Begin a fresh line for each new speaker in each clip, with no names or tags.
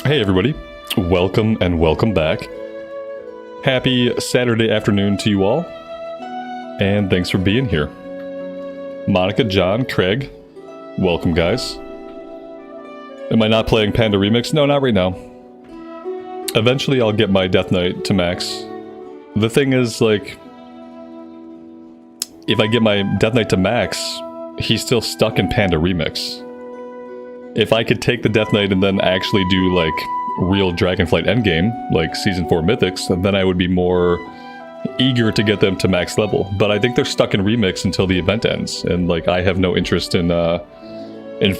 Hey everybody, welcome and welcome back. Happy Saturday afternoon to you all, and thanks for being here. Monica, John, Craig, welcome guys. Am I not playing Panda Remix? No, not right now. Eventually I'll get my Death Knight to max. The thing is, like, if I get my Death Knight to max, he's still stuck in Panda Remix. If I could take the Death Knight and then actually do, like, real Dragonflight endgame, like Season 4 Mythics, then I would be more eager to get them to max level. But I think they're stuck in Remix until the event ends, and, like, I have no interest in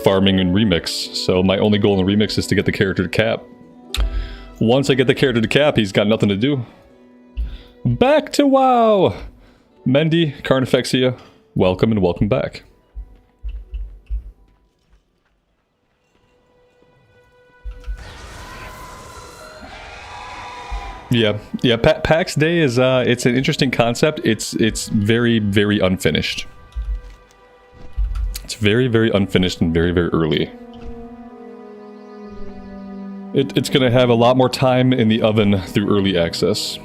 farming in Remix, so my only goal in Remix is to get the character to cap. Once I get the character to cap, he's got nothing to do. Back to WoW! Mendy, Carnifexia, welcome and welcome back. Yeah, PAX Day is, it's an interesting concept. It's very, very unfinished. It's very, very unfinished and very, very early. It's gonna have a lot more time in the oven through early access.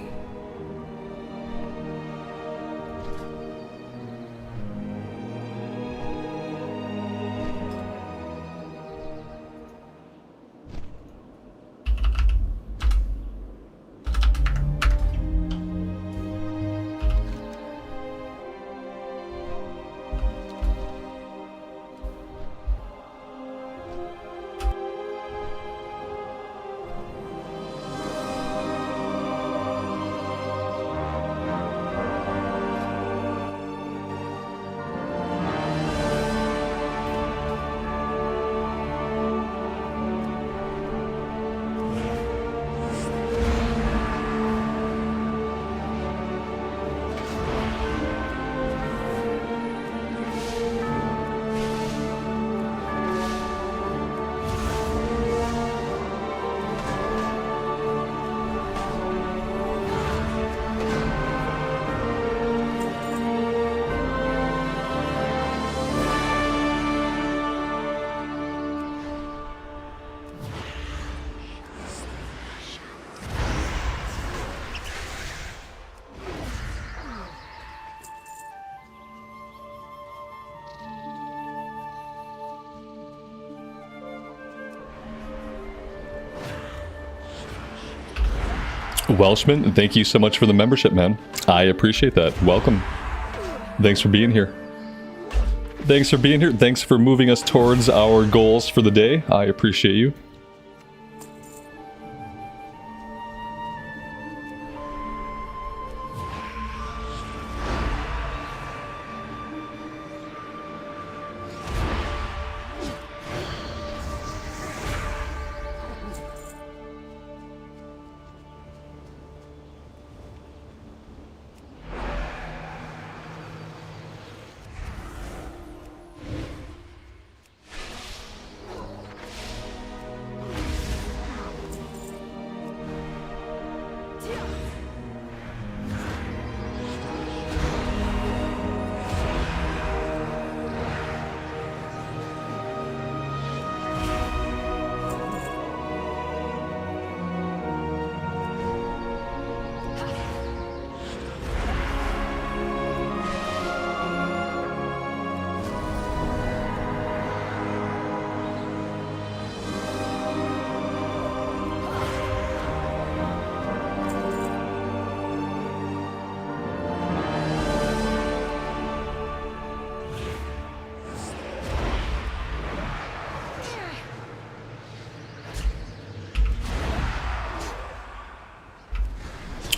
Welshman, thank you so much for the membership, man. I appreciate that. Welcome. Thanks for being here. Thanks for being here. Thanks for moving us towards our goals for the day. I appreciate you.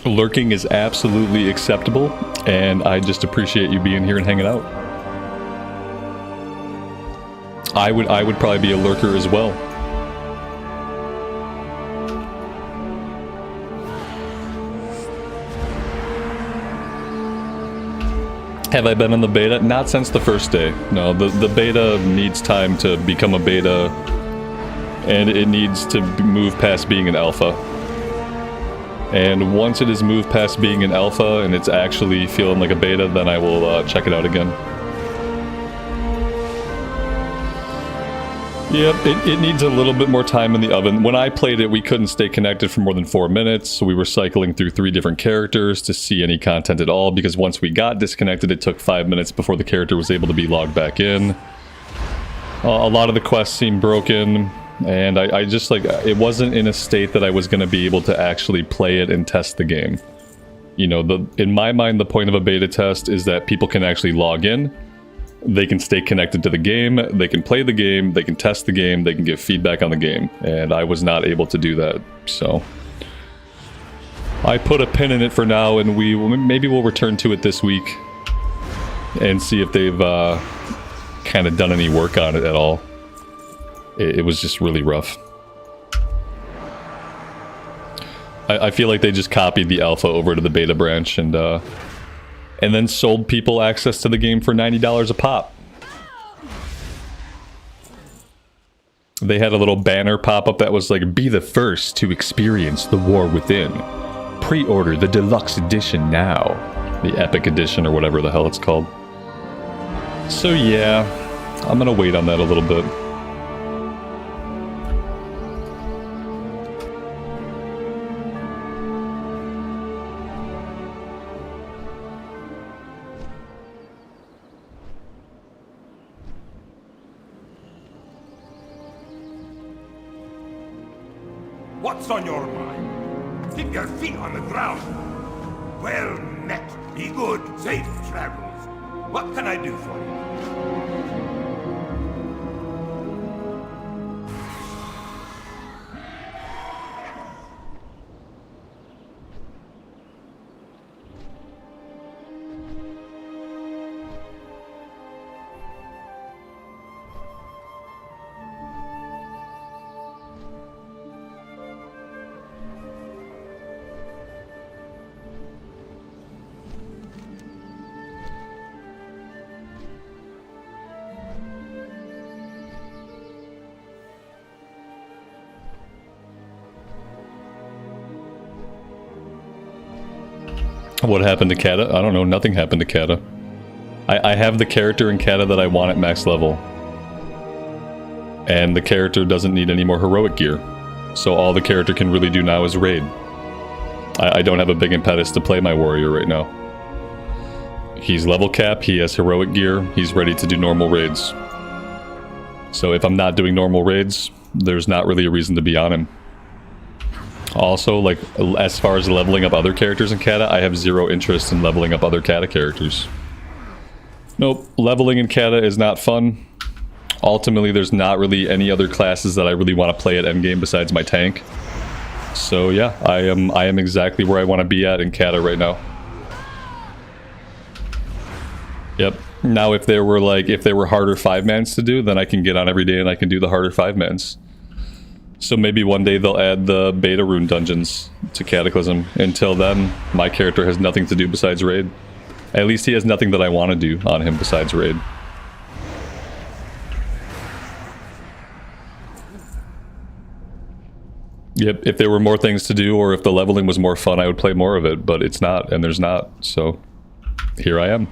Lurking is absolutely acceptable, and I just appreciate you being here and hanging out. I would probably be a lurker as well. Have I been in the beta? Not since the first day. No, the beta needs time to become a beta, and it needs to move past being an alpha. And once it is moved past being an alpha and it's actually feeling like a beta, then I will check it out again. Yep, it needs a little bit more time in the oven. When I played it, we couldn't stay connected for more than 4 minutes, so we were cycling through 3 different characters to see any content at all, because once we got disconnected, it took 5 minutes before the character was able to be logged back in. A lot of the quests seemed broken, and I just, like, it wasn't in a state that I was going to be able to actually play it and test the game. You know, in my mind, the point of a beta test is that people can actually log in. They can stay connected to the game, they can play the game, they can test the game, they can give feedback on the game, and I was not able to do that, so I put a pin in it for now, and maybe we'll return to it this week and see if they've kind of done any work on it at all. It was just really rough. I feel like they just copied the alpha over to the beta branch and then sold people access to the game for $90 a pop. They had a little banner pop up that was like, "Be the first to experience the war within. Pre-order the deluxe edition now." The epic edition or whatever the hell it's called. So yeah, I'm gonna wait on that a little bit.
What's on your mind? Keep your feet on the ground. Well met. Be good. Safe travels. What can I do for you?
What happened to Cata? I don't know, nothing happened to Cata. I have the character in Cata that I want at max level. And the character doesn't need any more heroic gear. So all the character can really do now is raid. I don't have a big impetus to play my warrior right now. He's level cap, he has heroic gear, he's ready to do normal raids. So if I'm not doing normal raids, there's not really a reason to be on him. Also, like, as far as leveling up other characters in Cata, I have zero interest in leveling up other Cata characters. Nope, leveling in Cata is not fun. Ultimately, there's not really any other classes that I really want to play at endgame besides my tank. So yeah, I am exactly where I want to be at in Cata right now. Yep. Now if there were harder 5-mans to do, then I can get on every day and I can do the harder 5-mans. So maybe one day they'll add the beta rune dungeons to Cataclysm. Until then, my character has nothing to do besides raid. At least he has nothing that I want to do on him besides raid. Yep, if there were more things to do or if the leveling was more fun, I would play more of it, but it's not, and there's not, so here I am.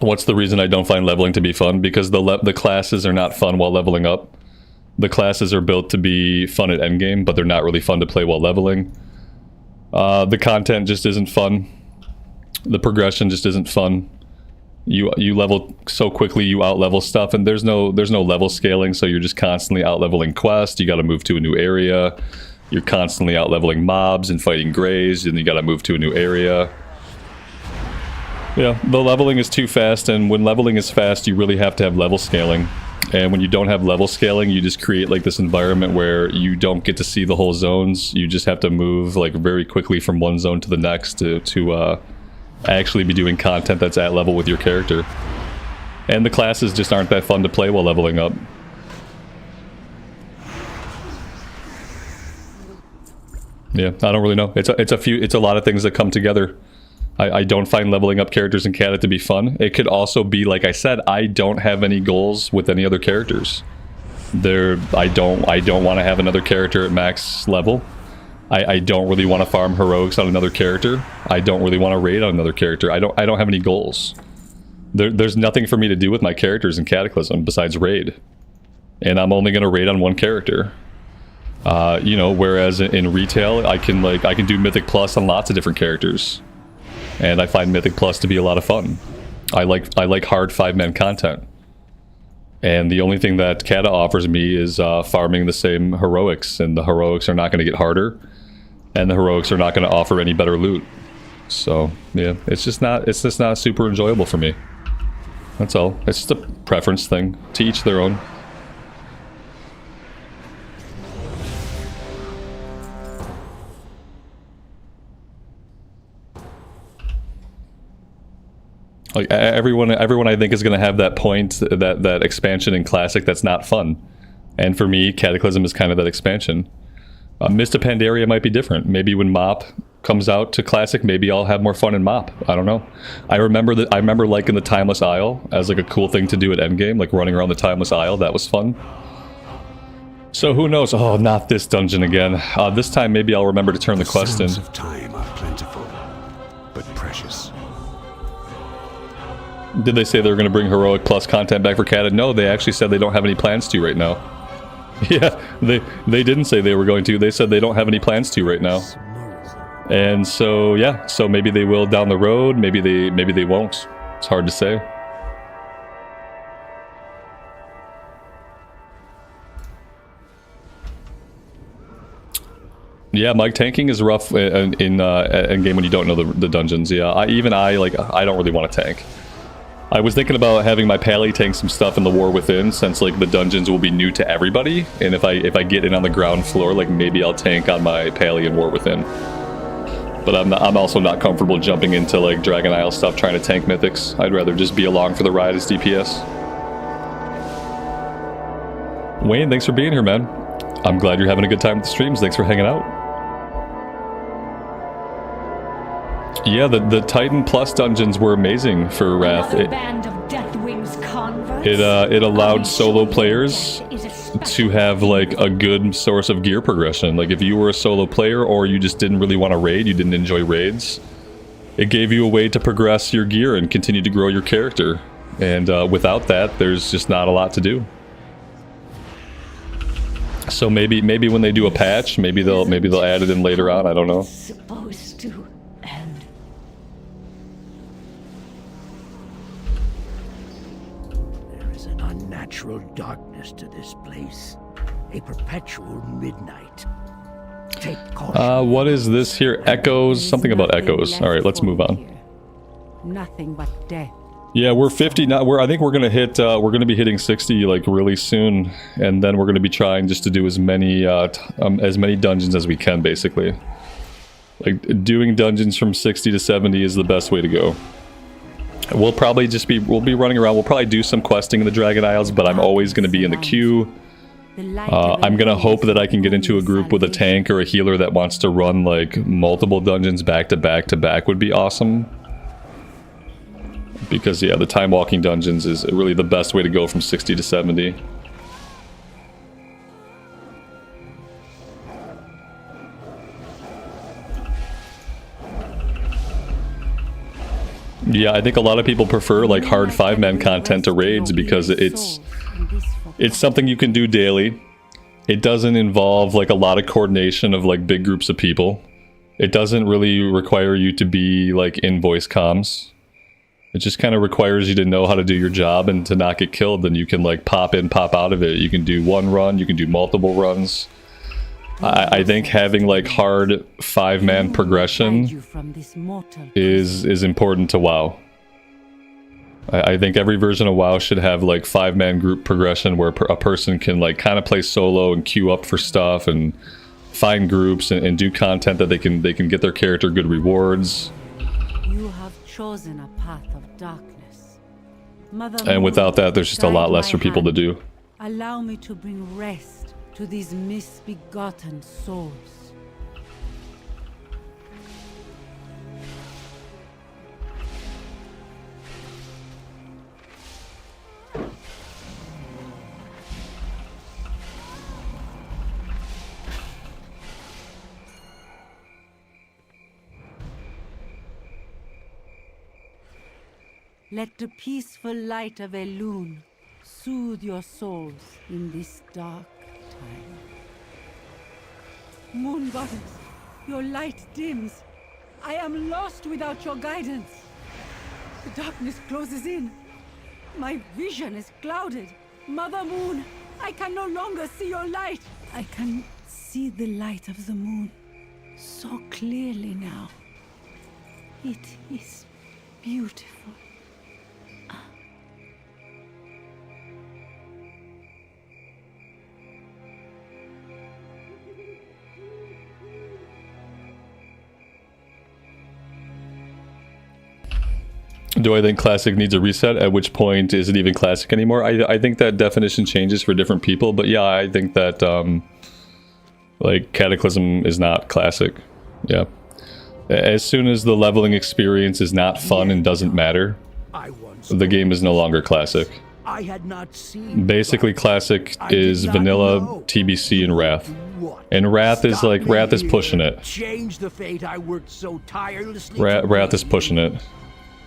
What's the reason I don't find leveling to be fun? Because the classes are not fun while leveling up. The classes are built to be fun at endgame, but they're not really fun to play while leveling. The content just isn't fun. The progression just isn't fun. You level so quickly, you out-level stuff, and there's no level scaling, so you're just constantly out-leveling quests. You gotta move to a new area. You're constantly out-leveling mobs and fighting greys, and you gotta move to a new area. Yeah, the leveling is too fast, and when leveling is fast, you really have to have level scaling. And when you don't have level scaling, you just create like this environment where you don't get to see the whole zones. You just have to move like very quickly from one zone to the next to actually be doing content that's at level with your character. And the classes just aren't that fun to play while leveling up. Yeah, I don't really know. It's a lot of things that come together. I don't find leveling up characters in Cata to be fun. It could also be, like I said, I don't have any goals with any other characters. I don't want to have another character at max level. I don't really want to farm heroics on another character. I don't really want to raid on another character. I don't have any goals. There's nothing for me to do with my characters in Cataclysm besides raid. And I'm only gonna raid on one character. You know, whereas in retail, I can do Mythic Plus on lots of different characters. And I find Mythic Plus to be a lot of fun. I like hard 5-man content. And the only thing that Cata offers me is farming the same heroics, and the heroics are not going to get harder, and the heroics are not going to offer any better loot. So yeah, it's just not super enjoyable for me. That's all. It's just a preference thing. To each their own. Like everyone I think is going to have that point, that expansion in Classic that's not fun. And for me, Cataclysm is kind of that expansion. Mist of Pandaria might be different. Maybe when Mop comes out to Classic, maybe I'll have more fun in Mop. I don't know. I remember liking the Timeless Isle as like a cool thing to do at Endgame, like running around the Timeless Isle. That was fun. So who knows? Oh, not this dungeon again. This time maybe I'll remember to turn the quest in.
Sands of time are plentiful, but precious.
Did they say they were going to bring Heroic Plus content back for Cata? No, they actually said they don't have any plans to right now. Yeah, they didn't say they were going to. They said they don't have any plans to right now. And so, yeah, so maybe they will down the road, maybe they won't. It's hard to say. Yeah, Mike, tanking is rough in game when you don't know the dungeons. Yeah, I don't really want to tank. I was thinking about having my Pally tank some stuff in the War Within, since like the dungeons will be new to everybody, and if I get in on the ground floor, like maybe I'll tank on my Pally in War Within. But I'm also not comfortable jumping into like Dragon Isle stuff trying to tank mythics. I'd rather just be along for the ride as DPS. Wayne, thanks for being here, man. I'm glad you're having a good time with the streams. Thanks for hanging out. Yeah, the Titan Plus dungeons were amazing for Wrath. It allowed solo players to have like a good source of gear progression. Like if you were a solo player or you just didn't really want to raid, you didn't enjoy raids, it gave you a way to progress your gear and continue to grow your character. And without that, there's just not a lot to do. So maybe when they do a patch, maybe they'll add it in later on. I don't know.
Supposed to end.
There is an unnatural darkness to this place, a perpetual midnight. Take caution.
What is this here? Echoes? Something about echoes. All right, let's move on.
Nothing but death.
Yeah, we're 50 now. I think we're gonna hit. We're gonna be hitting 60 like really soon, and then we're gonna be trying just to do as many dungeons as we can, basically. Like doing dungeons from 60 to 70 is the best way to go. We'll probably we'll be running around. We'll probably do some questing in the Dragon Isles, but I'm always gonna be in the queue. I'm gonna hope that I can get into a group with a tank or a healer that wants to run like multiple dungeons back to back to back would be awesome. Because yeah, the time walking dungeons is really the best way to go from 60 to 70. Yeah, I think a lot of people prefer like hard 5-man content to raids because it's something you can do daily. It doesn't involve like a lot of coordination of like big groups of people. It doesn't really require you to be like in voice comms. It just kind of requires you to know how to do your job and to not get killed. Then you can like pop in, pop out of it. You can do one run, you can do multiple runs. I think having like hard 5-man progression is important to WoW. I think every version of WoW should have like 5-man group progression where a person can like kind of play solo and queue up for stuff and find groups and do content that they can get their character good rewards.
You have chosen a path of darkness.
And without that, there's just a lot less for people to do.
Allow me to bring rest to these misbegotten souls. Let the peaceful light of Elune soothe your souls in this dark time. Moon Goddess, your light dims. I am lost without your guidance. The darkness closes in. My vision is clouded. Mother Moon, I can no longer see your light. I can see the light of the moon so clearly now. It is beautiful.
Do I think classic needs a reset? At which point is it even classic anymore? I think that definition changes for different people, but yeah, I think that like Cataclysm is not classic. Yeah. As soon as the leveling experience is not fun and doesn't matter, the game is no longer classic.
I had not seen.
Basically, classic is vanilla, TBC, and Wrath. And Wrath is like, Wrath is pushing it.
Change the fate I worked so tirelessly.
Wrath is pushing it.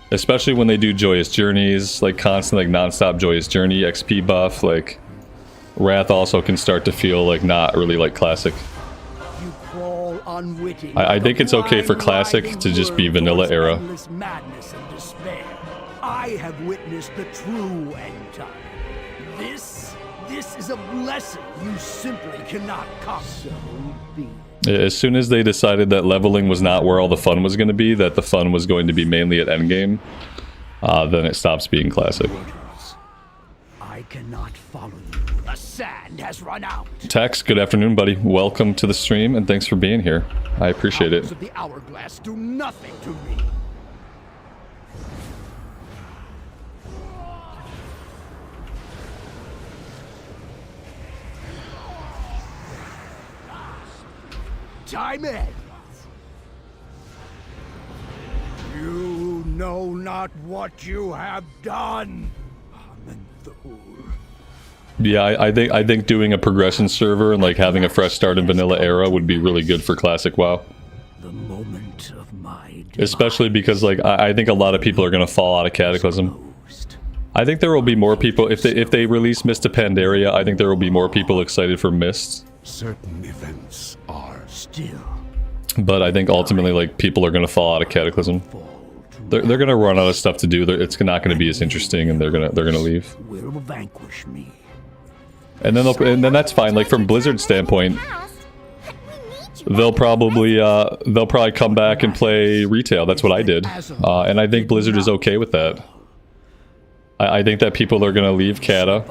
Especially when they do joyous journeys, like constant, like non-stop joyous journey, XP buff, like Wrath also can start to feel like not really like classic.
You crawl unwitting.
I think it's okay for classic to just be vanilla era.
Madness and despair. I have witnessed the true end time. This is a blessing you simply cannot come. So be.
As soon as they decided that leveling was not where all the fun was going to be, that the fun was going to be mainly at endgame, then it stops being classic.
I cannot follow you. The sand has run out.
Tex, good afternoon, buddy. Welcome to the stream, and thanks for being here. I appreciate it.
Powers of the hourglass do nothing to me. Time ends. You know not what you have done.
Yeah, I think doing a progression server and like having a fresh start in vanilla era would be really good for classic WoW.
The moment of my
especially because like I think a lot of people are gonna fall out of Cataclysm. I think there will be more people if they release Mist to Pandaria. I think there will be more people excited for Mist.
Certain events are
still.
But I think ultimately, like, people are gonna fall out of Cataclysm. They're gonna run out of stuff to do. It's not gonna be as interesting, and they're gonna leave.
Will vanquish me.
And then that's fine. Like from Blizzard's standpoint, they'll probably come back and play retail. That's what I did, and I think Blizzard is okay with that. I think that people are gonna leave Cata,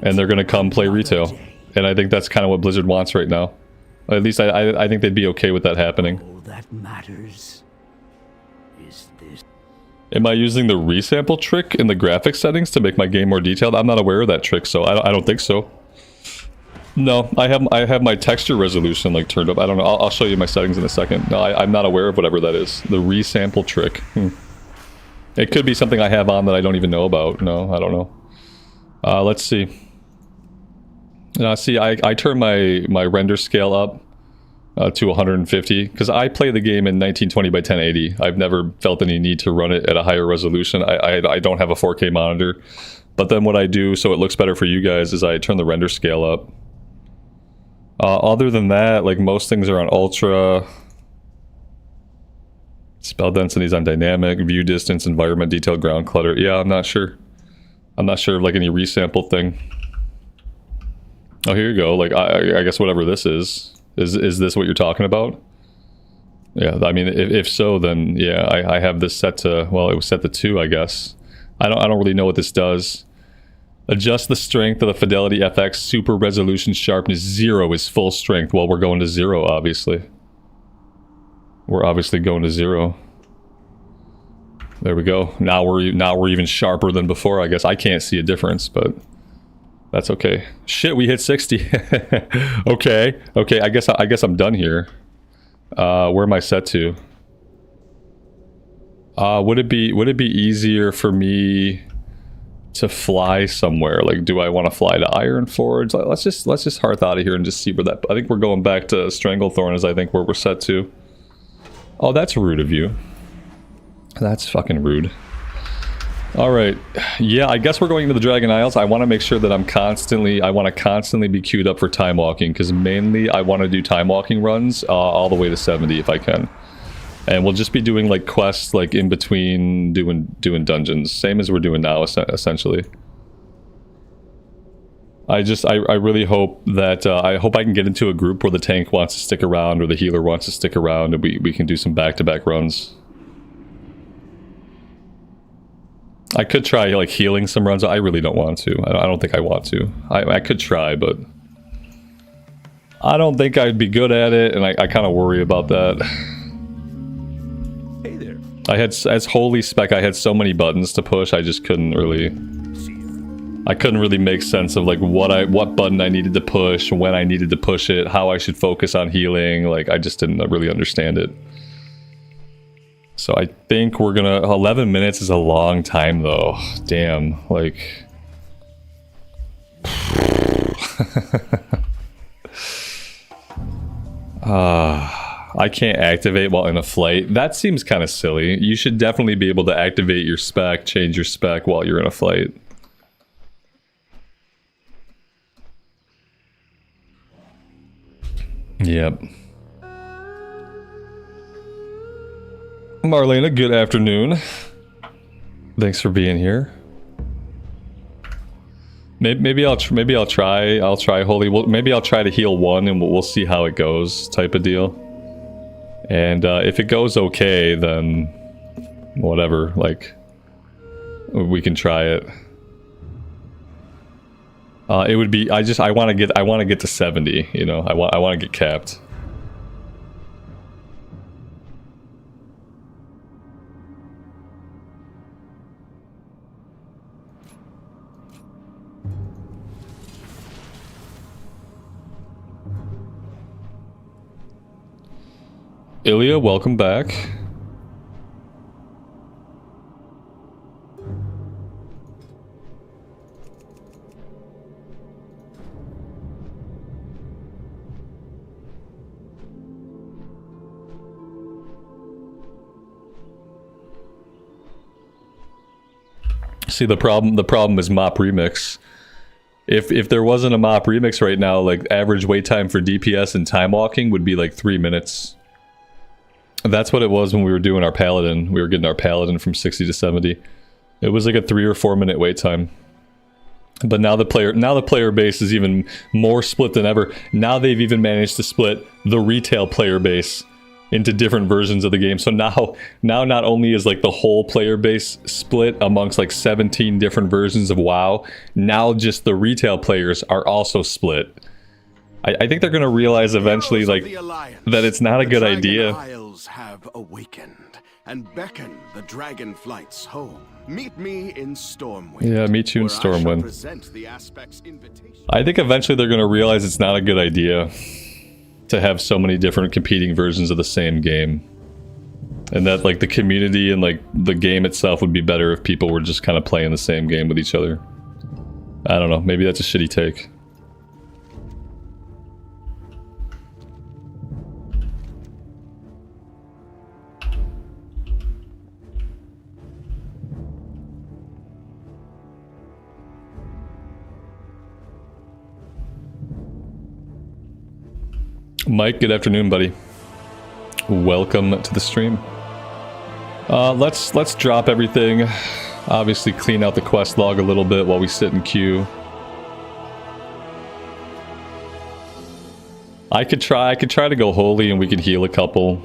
and they're gonna come play retail, and I think that's kind of what Blizzard wants right now. At least I think they'd be okay with that happening.
All that matters is this.
Am I using the resample trick in the graphics settings to make my game more detailed? I'm not aware of that trick, so I don't think so. No, I have my texture resolution like turned up. I don't know. I'll show you my settings in a second. No, I'm not aware of whatever that is. The resample trick. It could be something I have on that I don't even know about. No, I don't know. Let's see. See, I turn my render scale up to 150 because I play the game in 1920 by 1080. I've never felt any need to run it at a higher resolution. I don't have a 4K monitor, but then what I do so it looks better for you guys is I turn the render scale up. Other than that, like most things are on ultra. Spell density's on dynamic, view distance, environment, detail, ground clutter. Yeah, I'm not sure. I'm not sure of like any resample thing. Oh, here you go. Like, I guess whatever this is this what you're talking about? Yeah, I mean, if so, then yeah, I have this set to, well, it was set to 2, I guess. I don't really know what this does. Adjust the strength of the Fidelity FX, super resolution sharpness 0 is full strength. Well, we're going to 0, obviously. We're obviously going to 0. There we go. Now we're even sharper tan before, I guess. I can't see a difference, but that's okay. Shit, we hit 60. Okay, I guess I'm done here. Where am I set to? Would it be easier for me to fly somewhere? Like, do I want to fly to Ironforge? Let's just hearth out of here and just see where that. I think we're going back to Stranglethorn as I think where we're set to. Oh, that's rude of you. That's fucking rude. All right. Yeah, I guess we're going into the Dragon Isles. I want to make sure that I want to constantly be queued up for time walking, because mainly I want to do time walking runs all the way to 70 if I can. And we'll just be doing like quests like in between doing dungeons, same as we're doing now essentially. I really hope that I can get into a group where the tank wants to stick around or the healer wants to stick around, and we can do some back-to-back runs. I could try like healing some runs. I really don't want to. I don't think I want to. I could try, but I don't think I'd be good at it, and I kind of worry about that.
Hey there.
I had, as holy spec, I had so many buttons to push. I just couldn't really. I couldn't really make sense of like what button I needed to push, when I needed to push it, how I should focus on healing. Like I just didn't really understand it. So I think we're gonna... 11 minutes is a long time though. Damn, like... I can't activate while in a flight. That seems kind of silly. You should definitely be able to activate your spec, change your spec while you're in a flight. Yep. Marlena, good afternoon. Thanks for being here. Maybe I'll try holy. Maybe I'll try to heal one, and we'll see how it goes, type of deal. And if it goes okay, then whatever. Like we can try it. It would be. I want to get to 70. You know, I want to get capped. Ilya, welcome back. See, the problem is mop remix. If there wasn't a mop remix right now, like average wait time for DPS and time walking would be like 3 minutes. That's what it was when we were doing our paladin. We were getting our paladin from 60 to 70. It was like a 3 or 4 minute wait time. But now the player base is even more split than ever. Now they've even managed to split the retail player base into different versions of the game. So now not only is like the whole player base split amongst like 17 different versions of WoW, now just the retail players are also split. I think they're going to realize eventually like that it's not a good idea.
The Isles have awakened and beckon the Dragonflights home. Meet me in Stormwind.
Yeah, meet you in Stormwind. I think eventually they're going to realize it's not a good idea to have so many different competing versions of the same game. And that like the community and like the game itself would be better if people were just kind of playing the same game with each other. I don't know, maybe that's a shitty take. Mike, good afternoon, buddy. Welcome to the stream. Let's drop everything. Obviously, clean out the quest log a little bit while we sit in queue. I could try to go holy, and we could heal a couple.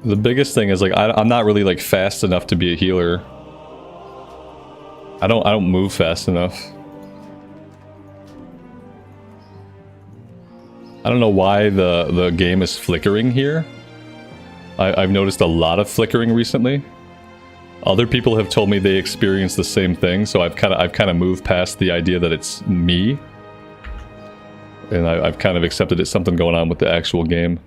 The biggest thing is like I'm not really like fast enough to be a healer. I don't move fast enough. I don't know why the game is flickering here. I've noticed a lot of flickering recently. Other people have told me they experience the same thing, so I've kind of moved past the idea that it's me, and I've kind of accepted it's something going on with the actual game.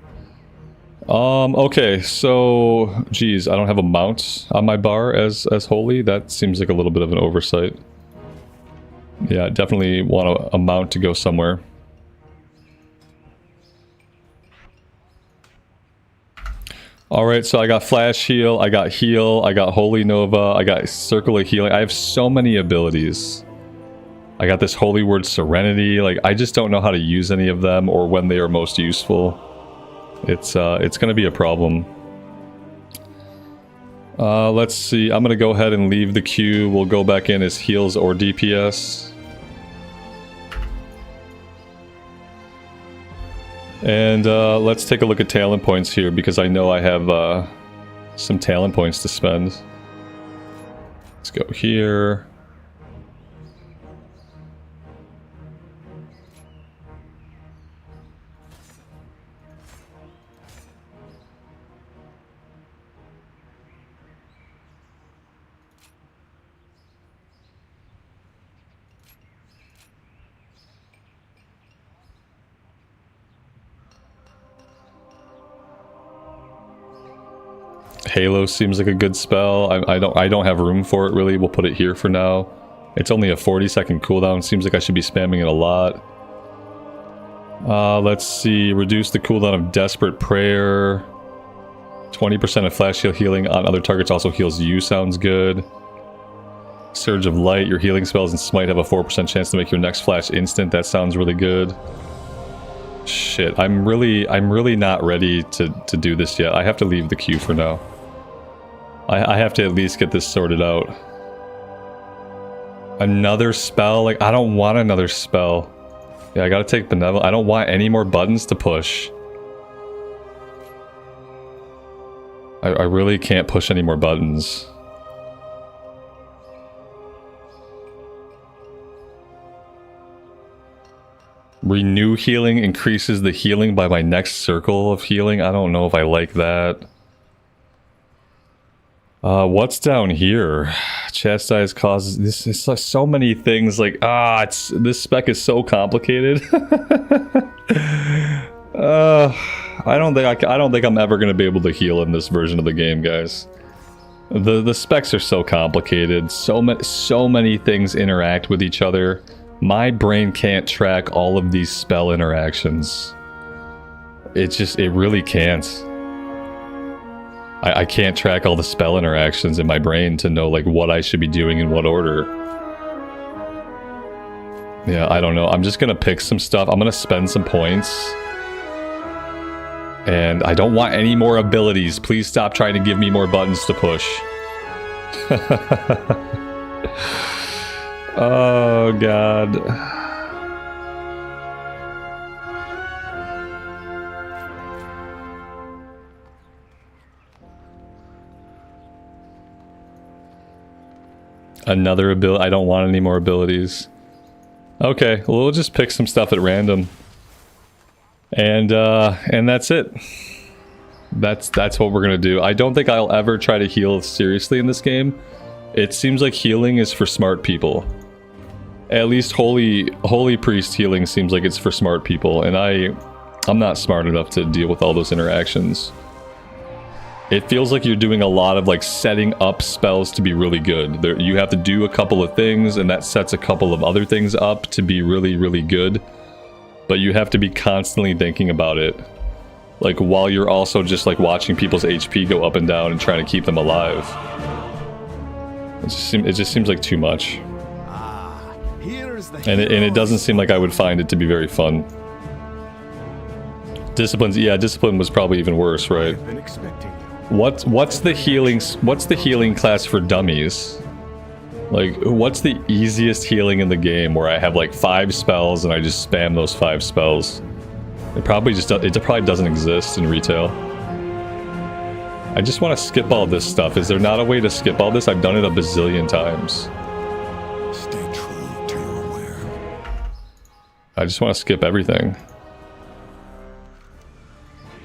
Okay, so geez, I don't have a mount on my bar as holy. That seems like a little bit of an oversight. Yeah, definitely want a mount to go somewhere. Alright, so I got Flash Heal, I got Heal, I got Holy Nova, I got Circle of Healing. I have so many abilities. I got this Holy Word Serenity. Like, I just don't know how to use any of them or when they are most useful. It's gonna be a problem. Let's see. I'm gonna go ahead and leave the queue. We'll go back in as heals or DPS. And let's take a look at talent points here because I know I have some talent points to spend. Let's go here. Halo seems like a good spell. I don't have room for it really. We'll put it here for now. It's only a 40-second cooldown. Seems like I should be spamming it a lot. Let's see. Reduce the cooldown of Desperate Prayer. 20% of flash heal healing on other targets also heals you. Sounds good. Surge of Light. Your healing spells and Smite have a 4% chance to make your next flash instant. That sounds really good. Shit, I'm really not ready to do this yet. I have to leave the queue for now. I have to at least get this sorted out. Another spell? Like, I don't want another spell. Yeah, I gotta take Benevolent. I don't want any more buttons to push. I really can't push any more buttons. Renew healing increases the healing by my next circle of healing. I don't know if I like that. What's down here? Chastise causes... This is like so many things. Like, this spec is so complicated. I don't think I'm ever gonna be able to heal in this version of the game, guys. The specs are so complicated. So many things interact with each other. My brain can't track all of these spell interactions. It really can't. I can't track all the spell interactions in my brain to know like what I should be doing in what order. Yeah, I don't know. I'm just gonna pick some stuff. I'm gonna spend some points. And I don't want any more abilities. Please stop trying to give me more buttons to push. Oh, God. Another ability. I don't want any more abilities. Okay, well, we'll just pick some stuff at random. And that's it. That's what we're gonna do. I don't think I'll ever try to heal seriously in this game. It seems like healing is for smart people. At least holy priest healing seems like it's for smart people, and I'm not smart enough to deal with all those interactions. It feels like you're doing a lot of like setting up spells to be really good. You have to do a couple of things, and that sets a couple of other things up to be really, really good. But you have to be constantly thinking about it. Like while you're also just like watching people's HP go up and down and trying to keep them alive. It just seems like too much. And it doesn't seem like I would find it to be very fun. Discipline was probably even worse, right? What's the healing class for dummies? Like, what's the easiest healing in the game where I have like 5 spells and I just spam those 5 spells? It probably doesn't exist in retail. I just want to skip all this stuff. Is there not a way to skip all this? I've done it a bazillion times.
Stay true to your word.
I just want to skip everything.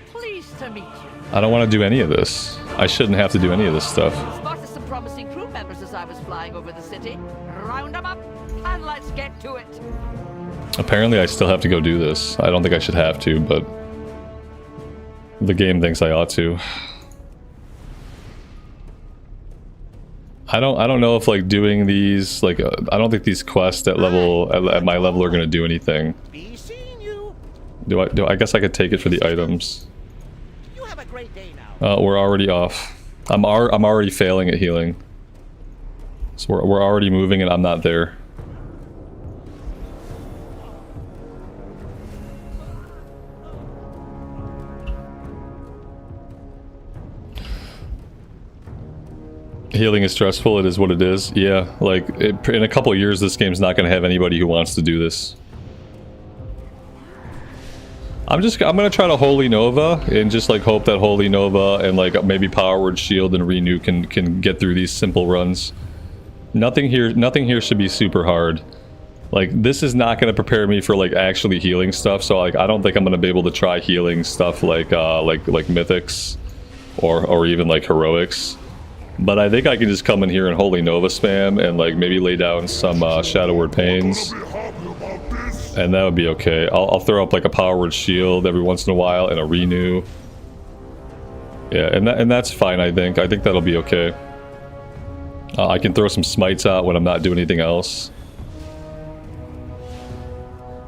Pleased to meet you.
I don't want to do any of this. I shouldn't have to do any of this stuff.
Spotted some promising crew members as I was flying over the city. Round them up, and let's get to it.
Apparently I still have to go do this. I don't think I should have to, but the game thinks I ought to. I don't know if like doing these like I don't think these quests at my level are gonna do anything.
Be seeing you.
I guess I could take it for the items.
You have a great day now.
We're already off. I'm already failing at healing. So we're already moving and I'm not there. Healing is stressful, it is what it is. Yeah, like, in a couple of years this game's not going to have anybody who wants to do this. I'm gonna try to Holy Nova and just like hope that Holy Nova and like maybe Power Word Shield and Renew can get through these simple runs. Nothing here should be super hard. Like, this is not gonna prepare me for like actually healing stuff, so like I don't think I'm gonna be able to try healing stuff like Mythics or even like Heroics. But I think I can just come in here and Holy Nova spam and like maybe lay down some Shadow Word Pains. And that would be okay. I'll throw up like a Power Word Shield every once in a while and a Renew. Yeah, and that's fine, I think. I think that'll be okay. I can throw some Smites out when I'm not doing anything else.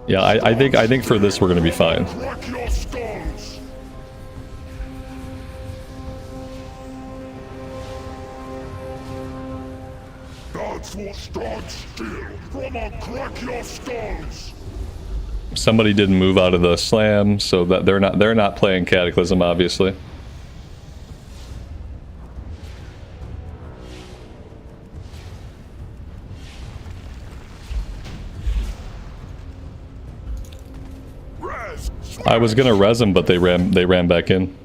Yeah, I think for this we're gonna be fine.
That's what stands still from a crack your skulls.
Somebody didn't move out of the slam, so that they're not playing Cataclysm, obviously. I was gonna res them, but they ran back in.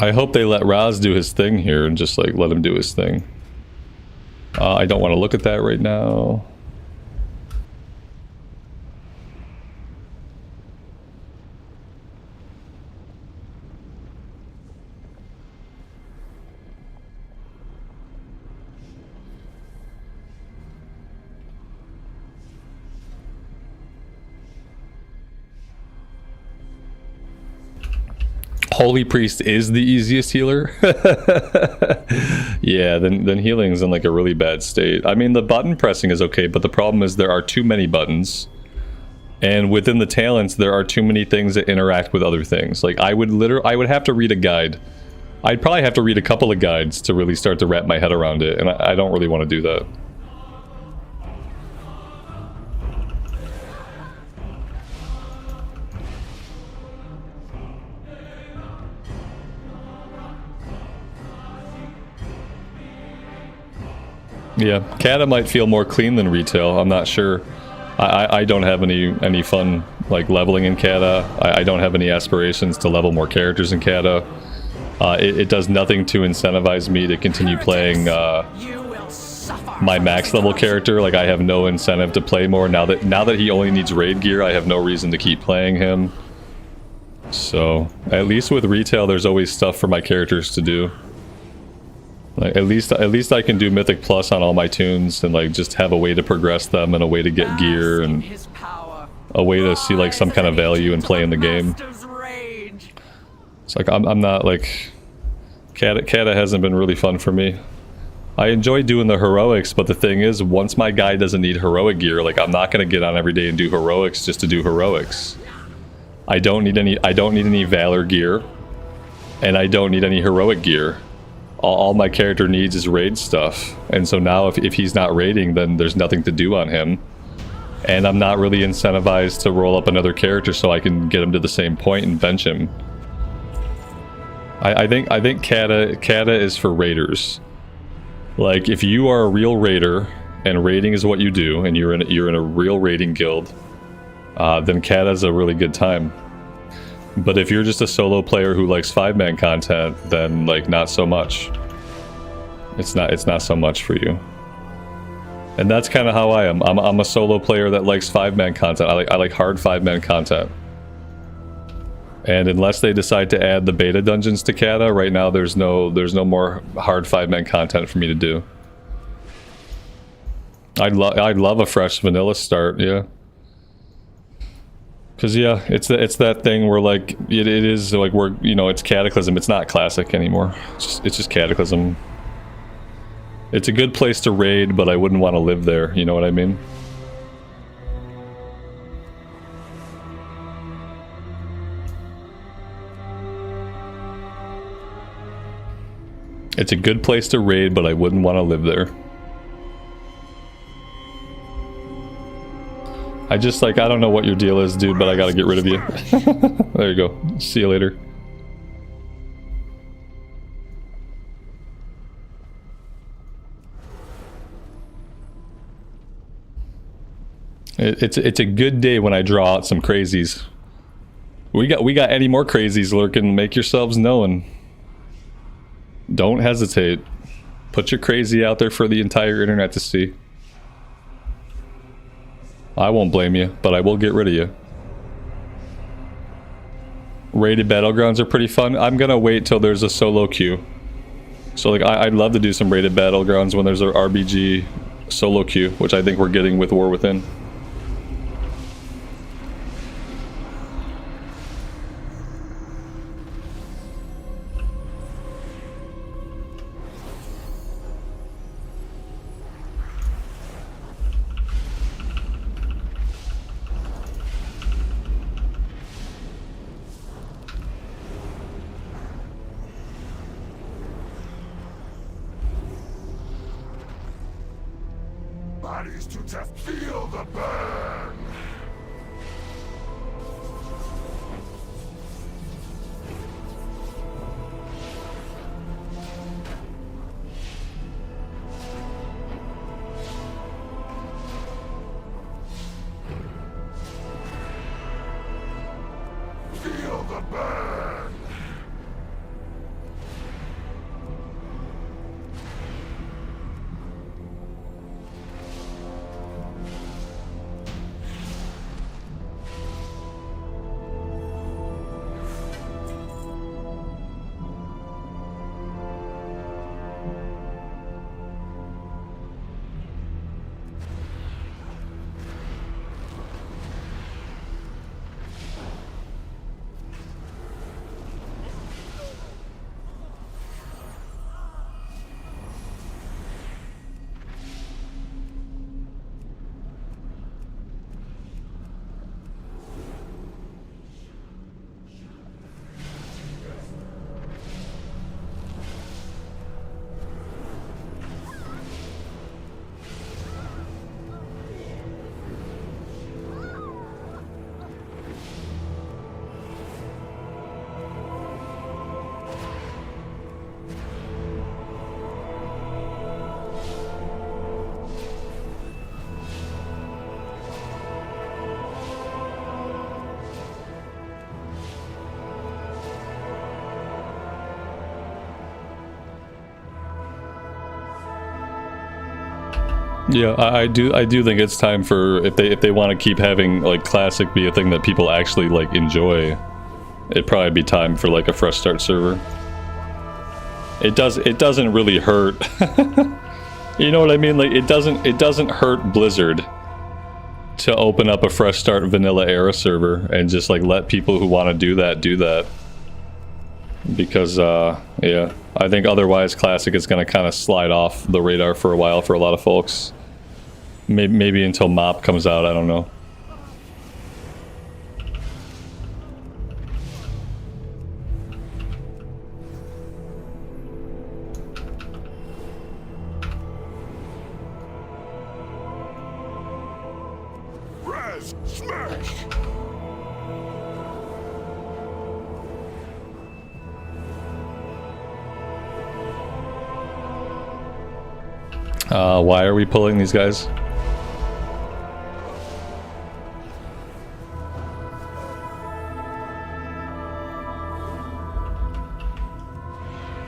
I hope they let Raz do his thing here and just like let him do his thing. I don't want to look at that right now. Holy Priest is the easiest healer? Yeah, then healing's in like a really bad state. I mean, the button pressing is okay, but the problem is there are too many buttons. And within the talents, there are too many things that interact with other things. Like, I would have to read a guide. I'd probably have to read a couple of guides to really start to wrap my head around it, and I don't really want to do that. Yeah, Kata might feel more clean than retail. I'm not sure. I don't have any fun like leveling in Kata. I don't have any aspirations to level more characters in Kata. It does nothing to incentivize me to continue playing my max level character. Like, I have no incentive to play more now that he only needs raid gear. I have no reason to keep playing him. So at least with retail, there's always stuff for my characters to do. Like, at least I can do Mythic Plus on all my tunes and like just have a way to progress them and a way to get gear and a way to see like some kind of value in playing the game. It's like I'm not like Kata hasn't been really fun for me. I enjoy doing the heroics, but the thing is, once my guy doesn't need heroic gear, like I'm not gonna get on every day and do heroics just to do heroics. I don't need any valor gear, and I don't need any heroic gear. All my character needs is raid stuff, and so now if he's not raiding, then there's nothing to do on him, and I'm not really incentivized to roll up another character so I can get him to the same point and bench him. I think Kata is for raiders. Like, if you are a real raider and raiding is what you do, and you're in a real raiding guild, then Kata's a really good time. But if you're just a solo player who likes 5-man content, then like not so much. It's not so much for you. And that's kind of how I am. I'm a solo player that likes 5-man content. I like hard 5-man content. And unless they decide to add the beta dungeons to Kata, right now there's no more hard 5-man content for me to do. I'd love a fresh vanilla start, yeah. Cause yeah, it's that thing where like it is like we're, you know, it's Cataclysm. It's not Classic anymore. It's just Cataclysm. It's a good place to raid, but I wouldn't want to live there. You know what I mean? It's a good place to raid, but I wouldn't want to live there. I just like, I don't know what your deal is, dude, but I gotta get rid of you. There you go. See you later. It's a good day when I draw out some crazies. We got any more crazies lurking? Make yourselves known. Don't hesitate. Put your crazy out there for the entire internet to see. I won't blame you, but I will get rid of you. Rated battlegrounds are pretty fun. I'm gonna wait till there's a solo queue. So like I'd love to do some rated battlegrounds when there's an RBG solo queue, which I think we're getting with War Within.
Bodies to death, feel the burn! Feel the burn!
Yeah, I do think it's time for, if they want to keep having like Classic be a thing that people actually like enjoy, it'd probably be time for like a fresh start server. It doesn't really hurt. You know what I mean? Like it doesn't hurt Blizzard to open up a fresh start vanilla era server and just like let people who want to do that. Because yeah, I think otherwise Classic is going to kind of slide off the radar for a while for a lot of folks. Maybe until MOP comes out, I don't know.
Res, smash!
Why are we pulling these guys?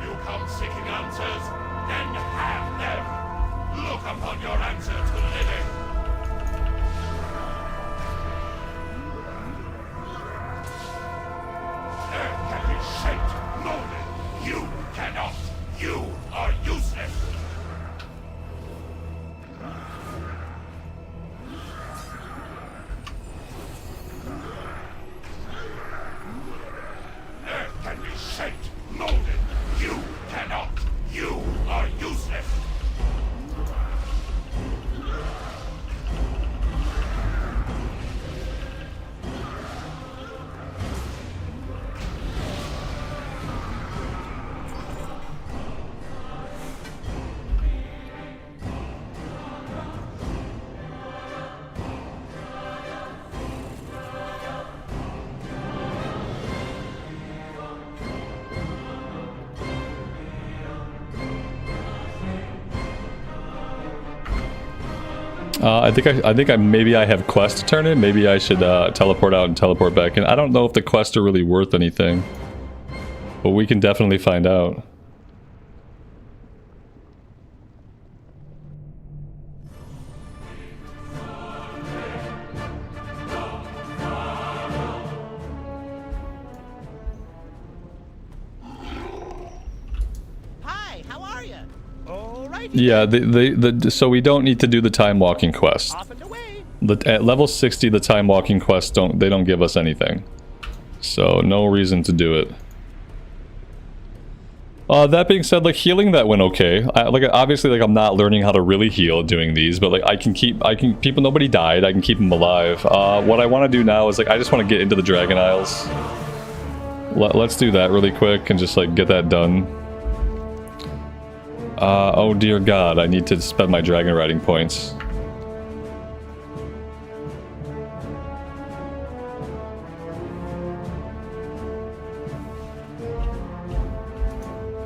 You come seeking answers, then have them. Look upon your answer to living. Earth can be shaped, molded. You cannot. You are useless.
I think maybe I have quest to turn in. Maybe I should teleport out and teleport back in. I don't know if the quests are really worth anything, but we can definitely find out.
Hi, how are you? All right.
Yeah, so we don't need to do the time walking quest.
Off and away.
At level 60, the time walking quests don't give us anything, so no reason to do it. That being said, like, healing that went okay. Obviously, like, I'm not learning how to really heal doing these, but like I can people, nobody died, I can keep them alive. What I want to do now is like I just want to get into the Dragon Isles. Let's do that really quick and just like get that done. Oh dear God, I need to spend my dragon riding points.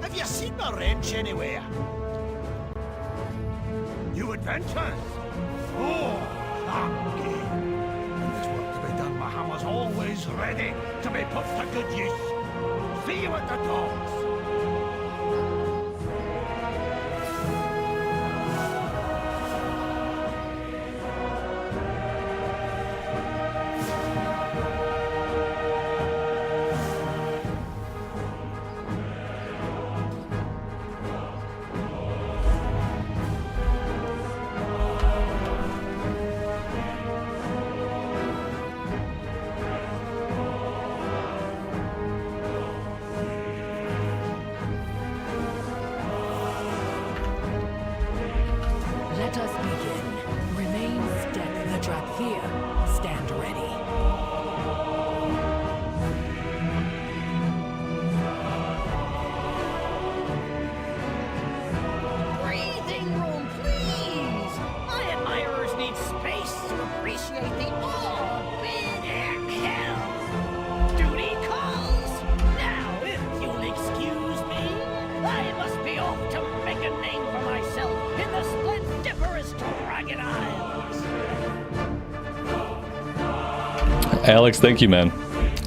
Have you seen the wrench anywhere?
New adventures? Oh, okay. When there's work to be done, my hammer's always ready to be put to good use. See you at the docks.
Let us begin. Remain steady. The trap here. Stand ready.
Breathing room, please! My admirers need space to appreciate the all-big hell. Duty calls. Now, if you'll excuse me, I must be off to make a name for myself in the splendiferous Dragon Isles.
Alex, thank you, man.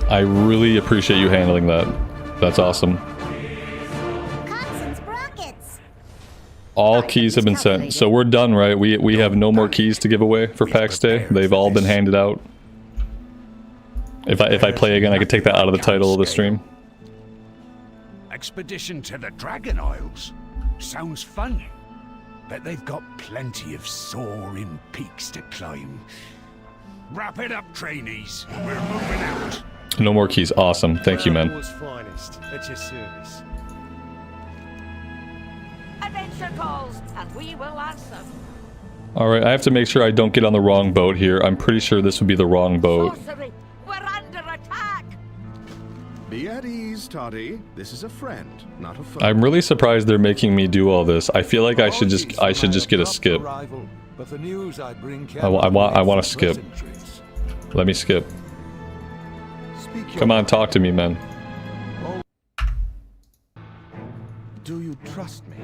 I really appreciate you handling that. That's awesome. All keys have been sent, so we're done, right? We have no more keys to give away for PAX Day. They've all been handed out. If I play again, I could take that out of the title of the stream.
Expedition to the Dragon Isles. Sounds fun. Bet they've got plenty of soaring peaks to climb. Wrap it up, trainees. We're moving out.
No more keys. Awesome. Thank you, man.
Finest at your service.
Adventure calls, and we will answer.
Alright, I have to make sure I don't get on the wrong boat here. I'm pretty sure this would be the wrong boat.
Sorcery, we're under attack.
Be at ease, Toddy. This is a friend, not a foe.
I'm really surprised they're making me do all this. I feel like I should just get a skip.
But the news I bring
I want to skip. Let me skip. Come on, talk to me, man.
Do you trust me?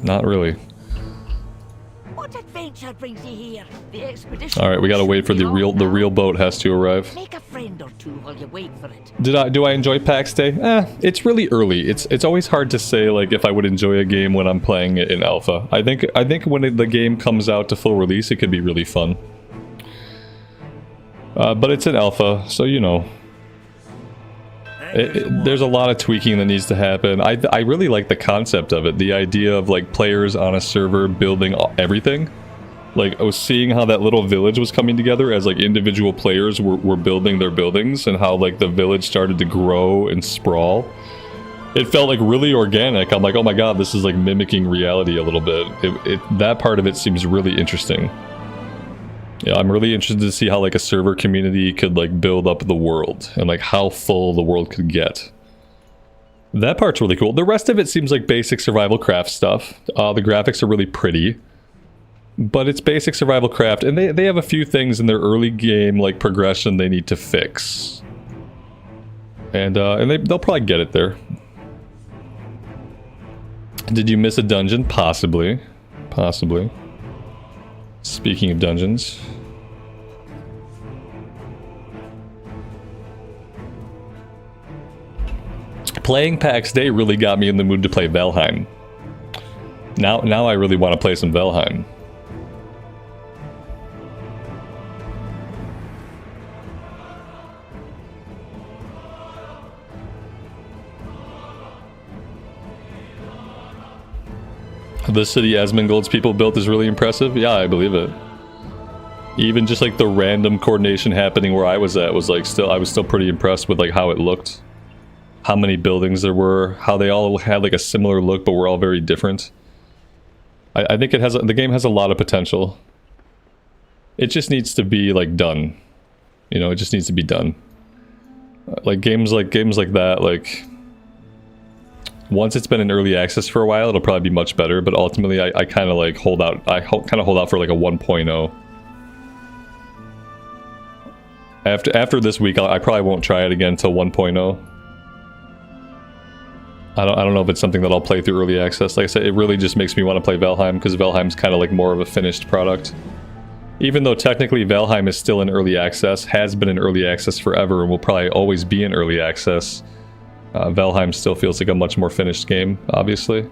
Not really.
What adventure brings you here? The expedition.
All right, we gotta wait for the real boat has to arrive.
Make a friend or two while you wait for it.
Do I enjoy PAX Day? It's really early. It's always hard to say like if I would enjoy a game when I'm playing it in alpha. I think when the game comes out to full release, it could be really fun. But it's in alpha, so you know. There's a lot of tweaking that needs to happen. I really like the concept of it. The idea of like players on a server building everything. Like I was seeing how that little village was coming together as like individual players were building their buildings and how like the village started to grow and sprawl. It felt like really organic. I'm like, oh my god, this is like mimicking reality a little bit. That part of it seems really interesting. Yeah, I'm really interested to see how like a server community could like build up the world and like how full the world could get. That part's really cool. The rest of it seems like basic survival craft stuff. The graphics are really pretty, but it's basic survival craft, and they have a few things in their early game like progression they need to fix, and they'll probably get it there. Did you miss a dungeon? Possibly. Speaking of dungeons. Playing PAX Day really got me in the mood to play Valheim. Now I really want to play some Valheim. The city Asmongold's people built is really impressive. Yeah, I believe it. Even just like the random coordination happening where I was at was like I was still pretty impressed with like how it looked. How many buildings there were, how they all had like a similar look but were all very different. I think the game has a lot of potential. It just needs to be like done. You know, it just needs to be done. Like games like that, like once it's been in early access for a while, it'll probably be much better, but ultimately I kind of like hold out for like a 1.0. After this week, I probably won't try it again until 1.0. I don't know if it's something that I'll play through early access. Like I said, it really just makes me want to play Valheim because Valheim's kind of like more of a finished product. Even though technically Valheim is still in early access, has been in early access forever, and will probably always be in early access, Valheim still feels like a much more finished game, obviously.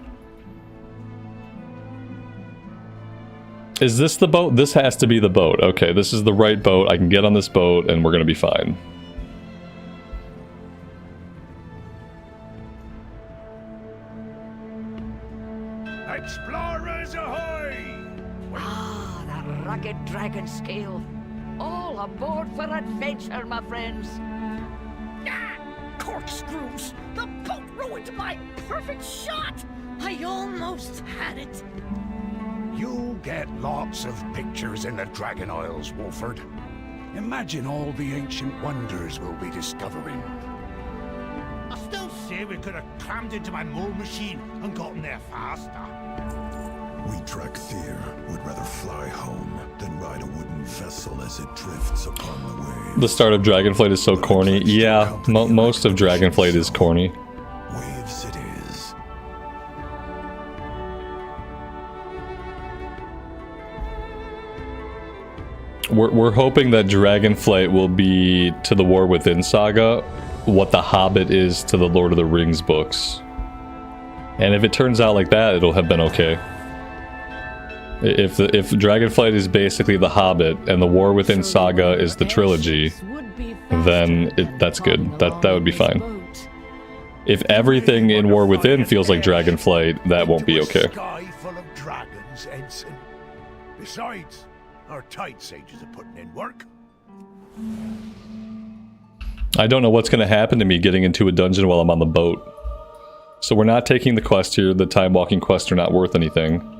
Is this the boat? This has to be the boat. Okay, this is the right boat. I can get on this boat and we're gonna be fine.
Explorers ahoy!
Ah, that rugged dragon scale. All aboard for adventure, my friends. Ah, corkscrews! The boat ruined my perfect shot! I almost had it.
You'll get lots of pictures in the Dragon Isles, Wolford. Imagine all the ancient wonders we'll be discovering.
I still say we could have crammed into my mold machine and gotten there faster.
We Drakthir would rather fly home than ride a wooden vessel as it drifts upon the waves.
The start of Dragonflight is so corny. Yeah, most of Dragonflight is corny.
Waves it is.
We're hoping that Dragonflight will be to the War Within saga what The Hobbit is to the Lord of the Rings books. And if it turns out like that, it'll have been okay. If Dragonflight is basically The Hobbit and the War Within saga is the trilogy, then that's good. That would be fine. If everything in War Within feels like Dragonflight, that won't be okay.
Sky full of dragons, Ensign. Besides, our tide sages are putting in work.
I don't know what's going to happen to me getting into a dungeon while I'm on the boat. So we're not taking the quest here. The time walking quests are not worth anything.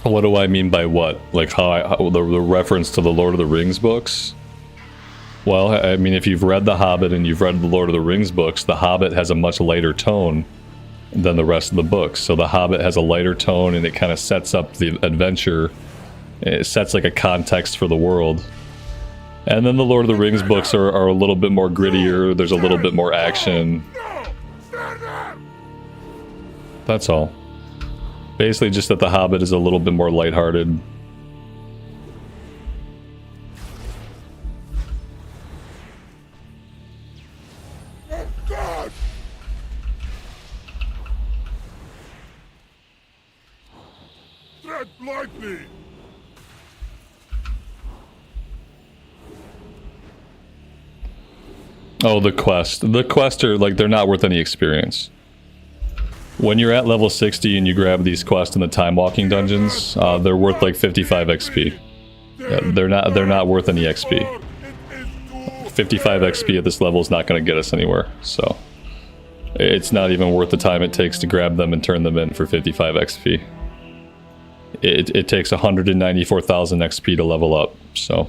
What do I mean by what? Like how the reference to the Lord of the Rings books? Well, I mean, if you've read The Hobbit and you've read the Lord of the Rings books, The Hobbit has a much lighter tone than the rest of the books. So The Hobbit has a lighter tone and it kind of sets up the adventure. It sets like a context for the world. And then the Lord of the Rings books are a little bit more grittier. There's a little bit more action. That's all. Basically just that The Hobbit is a little bit more lighthearted.
me.
Oh, the quest. The quests are, like, they're not worth any experience. When you're at level 60 and you grab these quests in the time walking dungeons, they're worth like 55 XP. Yeah, they're not worth any XP. 55 XP at this level is not going to get us anywhere, so it's not even worth the time it takes to grab them and turn them in for 55 XP. It takes 194,000 XP to level up, so.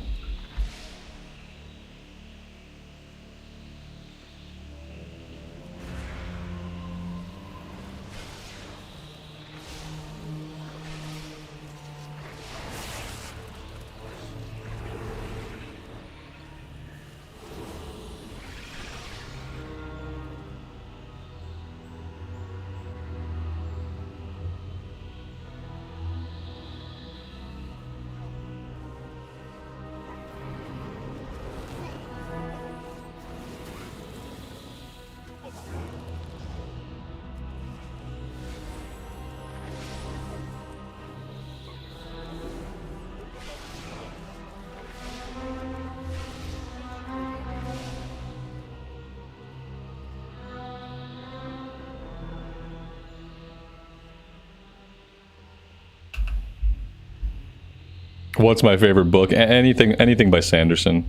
What's my favorite book? Anything by Sanderson.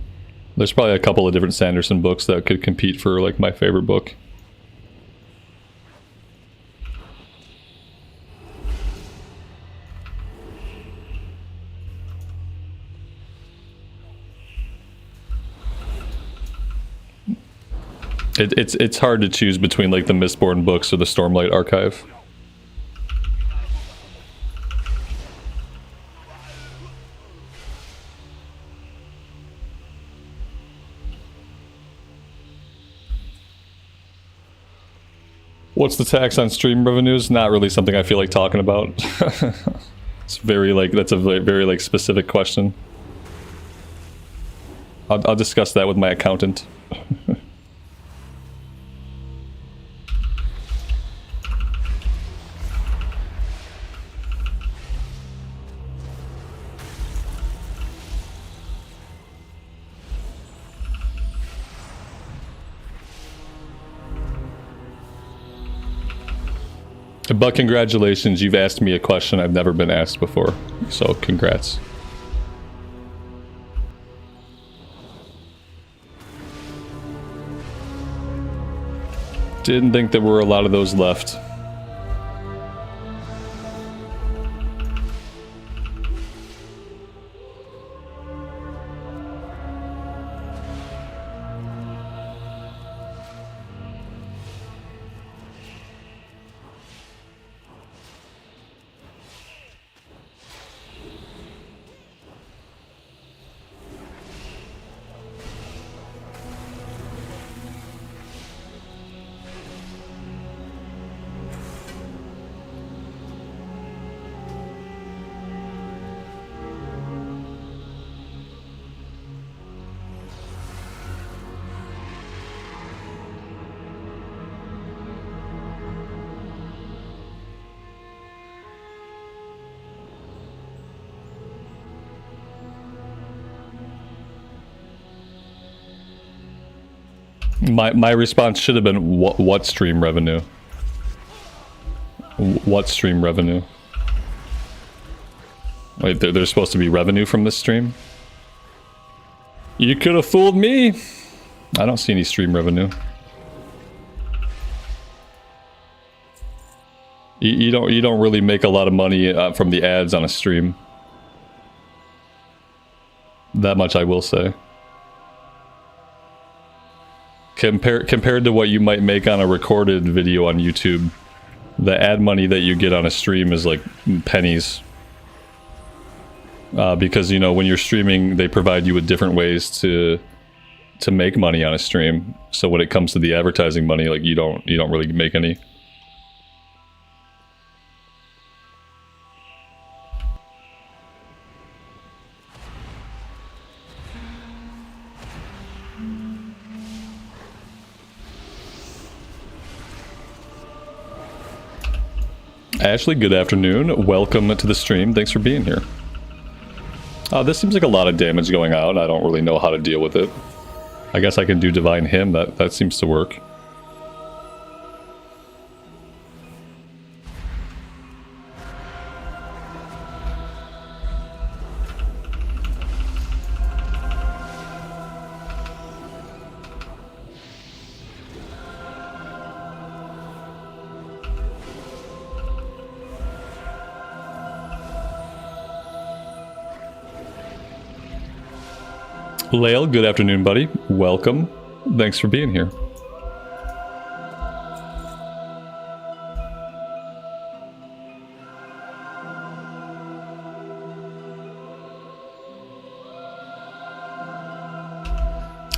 There's probably a couple of different Sanderson books that could compete for like my favorite book. It's hard to choose between like the Mistborn books or the Stormlight Archive. What's the tax on stream revenues? Not really something I feel like talking about. It's very like, that's a very like specific question. I'll discuss that with my accountant. But congratulations, you've asked me a question I've never been asked before, so congrats. Didn't think there were a lot of those left. My response should have been what stream revenue? What stream revenue? Wait, there's supposed to be revenue from this stream? You could have fooled me. I don't see any stream revenue. You don't really make a lot of money from the ads on a stream. That much I will say. Compared to what you might make on a recorded video on YouTube, the ad money that you get on a stream is like pennies. Because, you know, when you're streaming, they provide you with different ways to make money on a stream. So when it comes to the advertising money, like you don't really make any. Ashley, good afternoon. Welcome to the stream. Thanks for being here. This seems like a lot of damage going out. I don't really know how to deal with it. I guess I can do Divine Hymn. That seems to work. Lael, good afternoon, buddy. Welcome. Thanks for being here.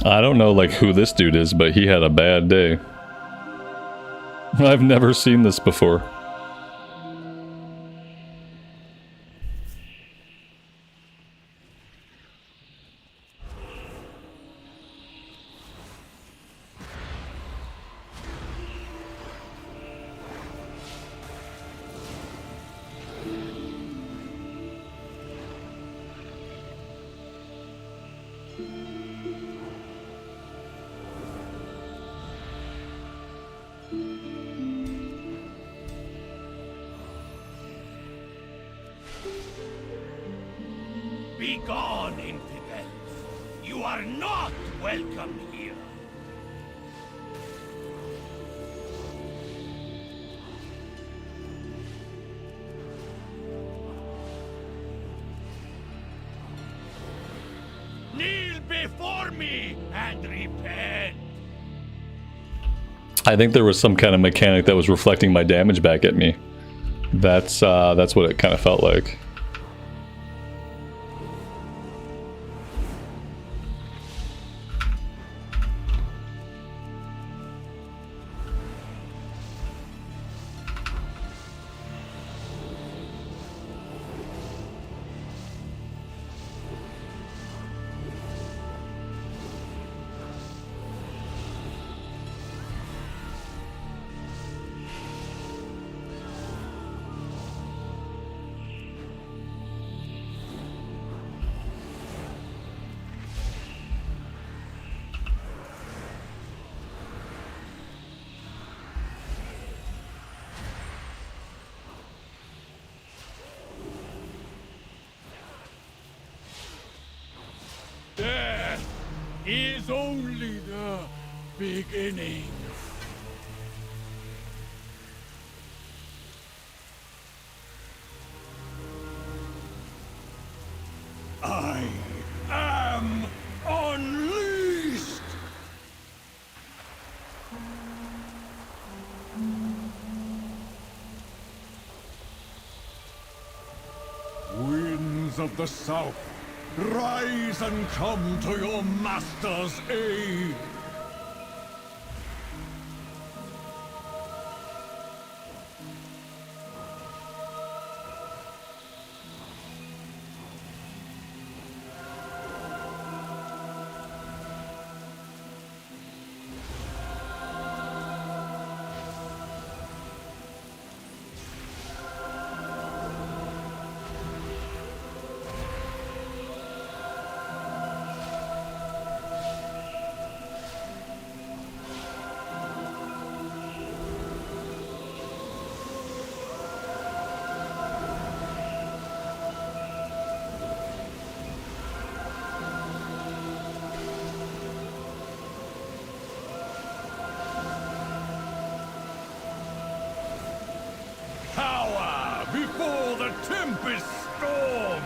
I don't know like who this dude is, but he had a bad day. I've never seen this before.
Be gone, infidels! You are not welcome here! Kneel before me and repent!
I think there was some kind of mechanic that was reflecting my damage back at me. That's what it kind of felt like.
Death is only the beginning. I am unleashed! Winds of the South, rise and come to your master's aid! Power before the tempest storm!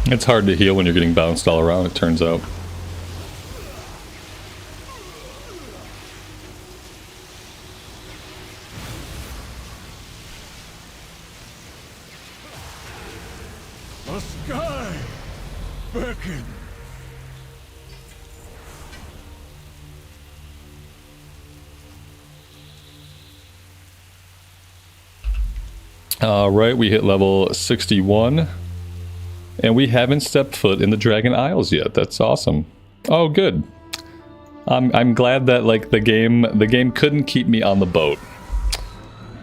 It's hard to heal when you're getting bounced all around, it turns out.
The sky beckons.
Alright, we hit level 61. And we haven't stepped foot in the Dragon Isles yet. That's awesome. Oh, good. I'm glad that like the game couldn't keep me on the boat.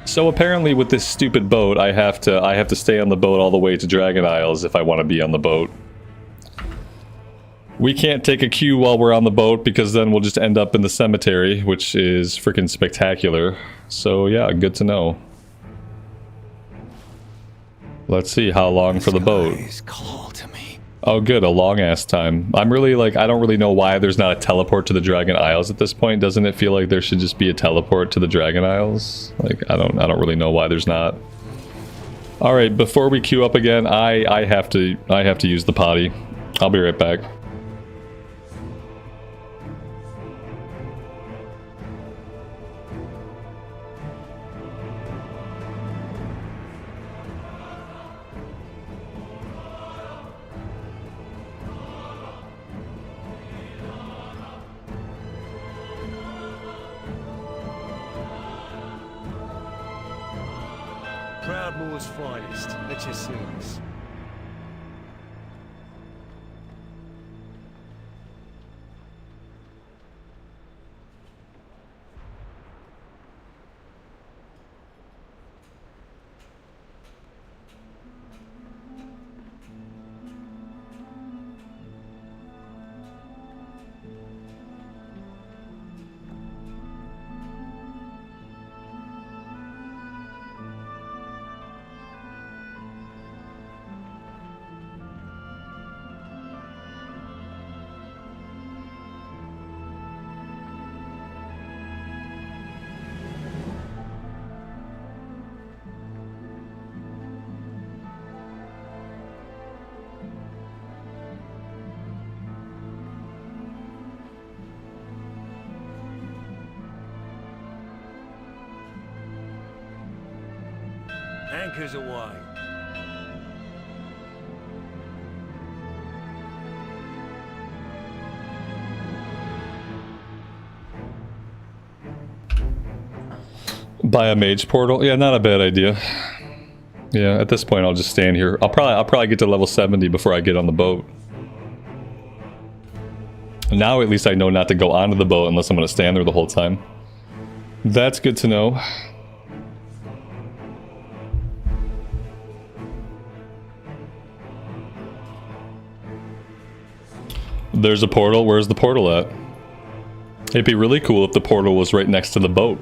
So apparently with this stupid boat, I have to stay on the boat all the way to Dragon Isles if I want to be on the boat. We can't take a queue while we're on the boat because then we'll just end up in the cemetery, which is freaking spectacular. So yeah, good to know. Let's see how long for the boat. Oh good, a long ass time. I'm really like, I don't really know why there's not a teleport to the Dragon Isles at this point. Doesn't it feel like there should just be a teleport to the Dragon Isles? Like I don't really know why there's not. All right, before we queue up again, I have to use the potty. I'll be right back.
Proudmoore's finest. Let your service. Anchors away.
Buy a mage portal? Yeah, not a bad idea. Yeah, at this point I'll just stand here. I'll probably get to level 70 before I get on the boat. Now at least I know not to go onto the boat unless I'm going to stand there the whole time. That's good to know. There's a portal. Where's the portal at? It'd be really cool if the portal was right next to the boat,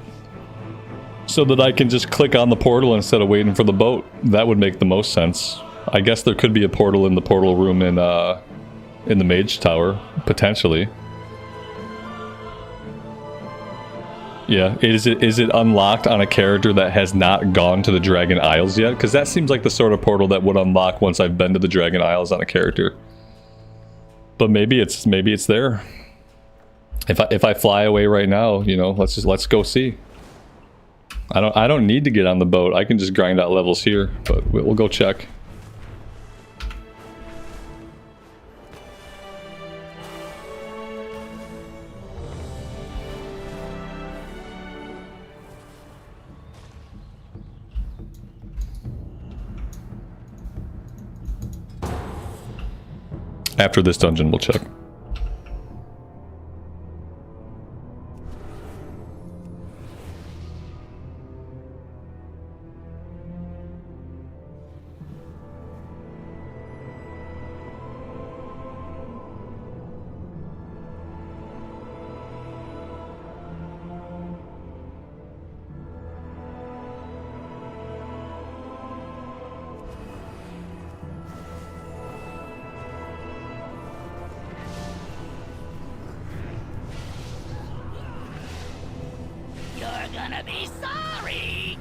so that I can just click on the portal instead of waiting for the boat. That would make the most sense. I guess there could be a portal in the portal room in the Mage Tower, potentially. Yeah, is it unlocked on a character that has not gone to the Dragon Isles yet? Because that seems like the sort of portal that would unlock once I've been to the Dragon Isles on a character. But maybe it's there. If I fly away right now, you know, let's go see. I don't need to get on the boat. I can just grind out levels here, but we'll go check. After this dungeon, we'll check.
Gonna be sorry!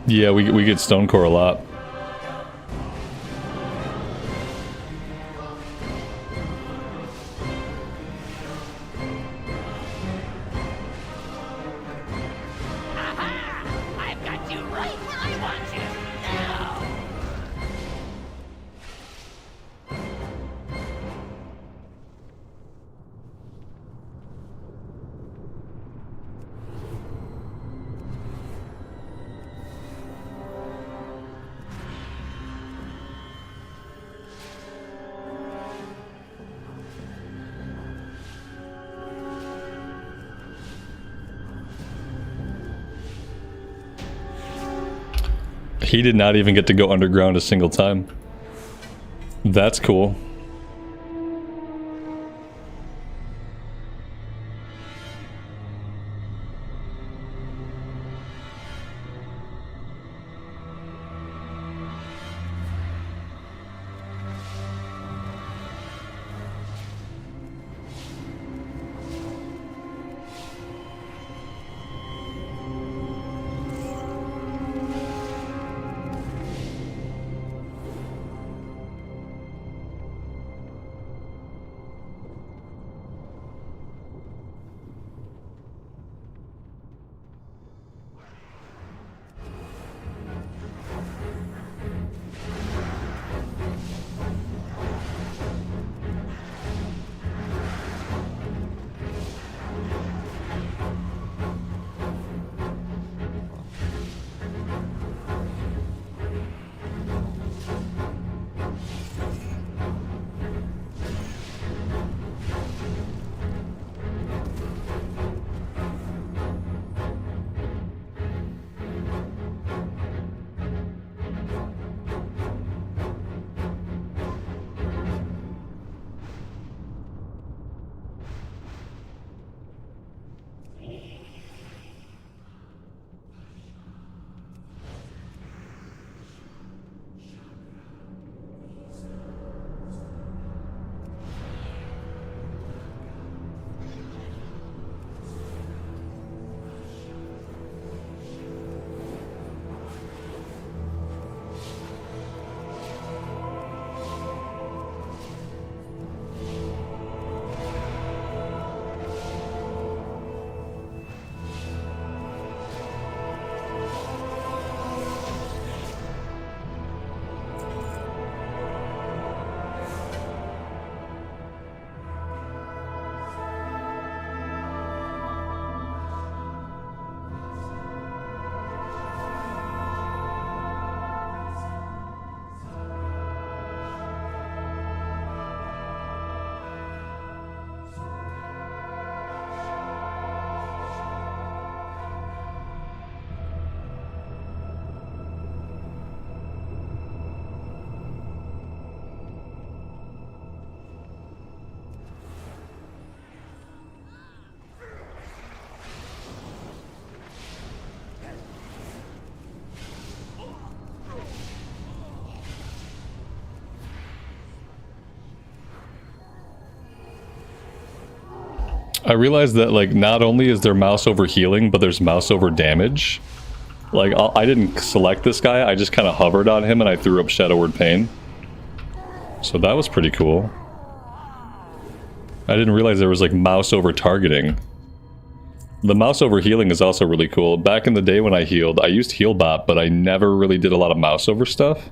Yeah, we get Stonecore a lot.
I've got you right where I want you. Now!
He did not even get to go underground a single time. That's cool. I realized that, like, not only is there mouse over healing, but there's mouse over damage. Like, I didn't select this guy, I just kind of hovered on him and I threw up Shadow Word Pain. So that was pretty cool. I didn't realize there was, like, mouse over targeting. The mouse over healing is also really cool. Back in the day when I healed, I used Healbot, but I never really did a lot of mouse over stuff.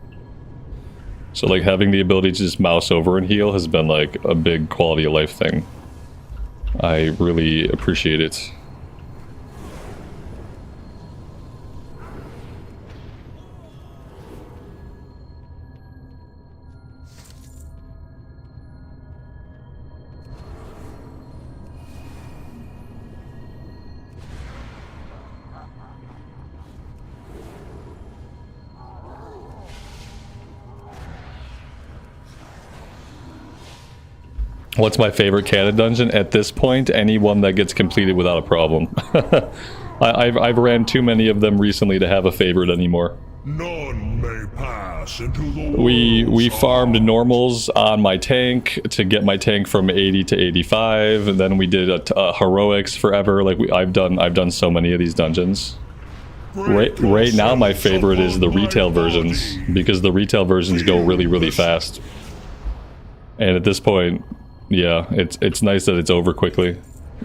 So, like, having the ability to just mouse over and heal has been, like, a big quality of life thing. I really appreciate it. What's my favorite canon dungeon? At this point, any one that gets completed without a problem. I've ran too many of them recently to have a favorite anymore.
None may pass into the
We farmed normals on my tank to get my tank from 80 to 85, and then we did a heroics forever. Like I've done so many of these dungeons. Right now, my favorite is the retail versions, because the retail versions go really, really fast. And at this point, yeah, it's nice that it's over quickly.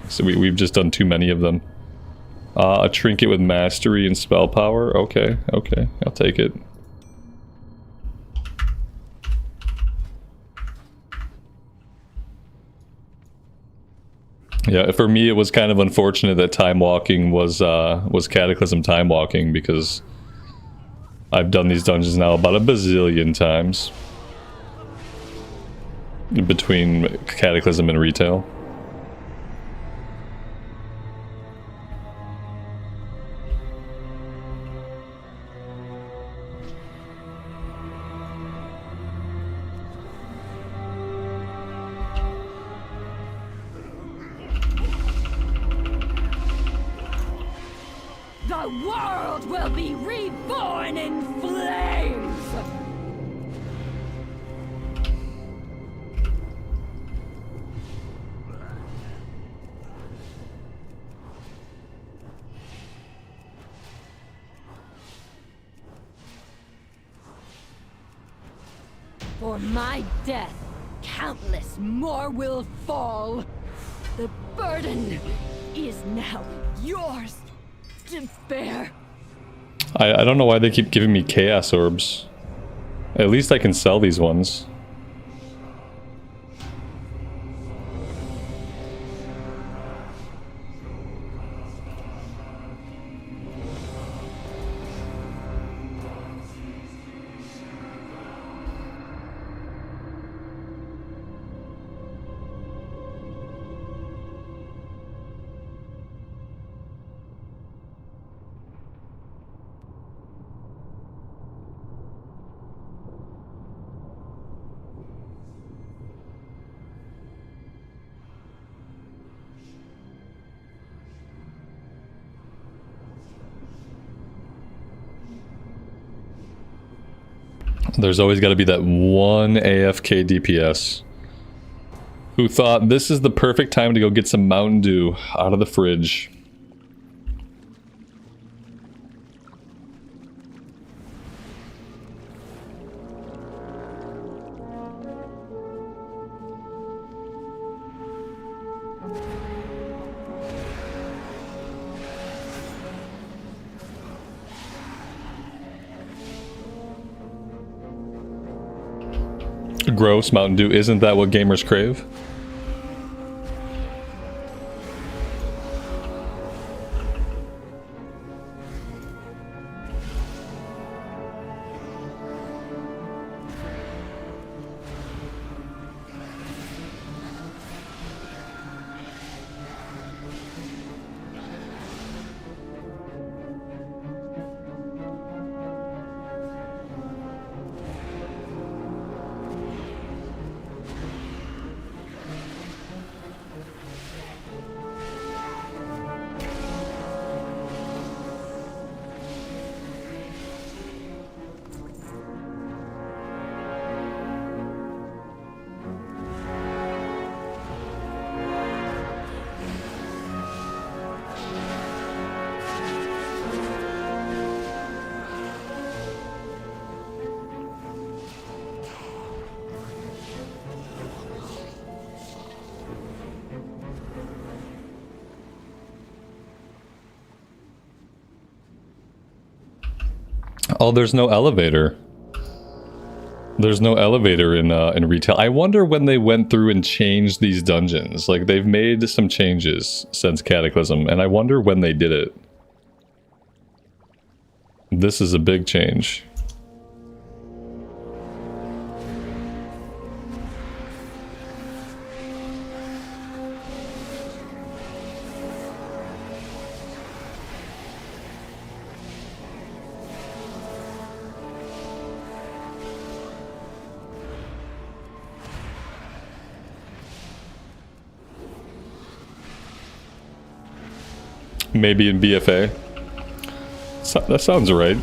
So we've just done too many of them. A trinket with mastery and spell power. Okay, okay, I'll take it. Yeah, for me it was kind of unfortunate that time walking was Cataclysm time walking, because I've done these dungeons now about a bazillion times between Cataclysm and retail.
The world will be reborn in flames! For my death, countless more will fall. The burden is now yours to bear.
I don't know why they keep giving me chaos orbs. At least I can sell these ones. There's always got to be that one AFK DPS who thought this is the perfect time to go get some Mountain Dew out of the fridge. Gross, Mountain Dew. Isn't that what gamers crave? Oh, there's no elevator. There's no elevator in retail. I wonder when they went through and changed these dungeons. Like, they've made some changes since Cataclysm, and I wonder when they did it. This is a big change. Maybe in BFA. So, that sounds right.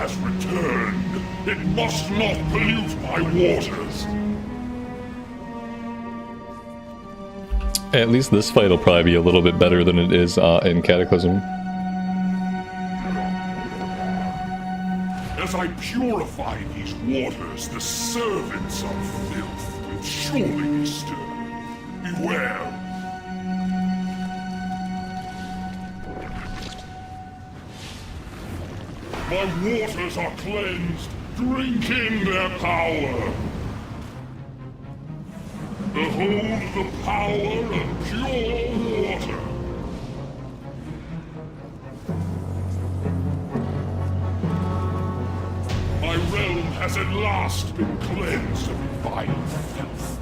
has returned. It must not pollute my waters.
At least this fight will probably be a little bit better than it is in Cataclysm.
As I purify these waters, the servants of filth will surely be stirred. Beware. My waters are cleansed. Drink in their power. Behold the power of pure water. My realm has at last been cleansed of vile filth.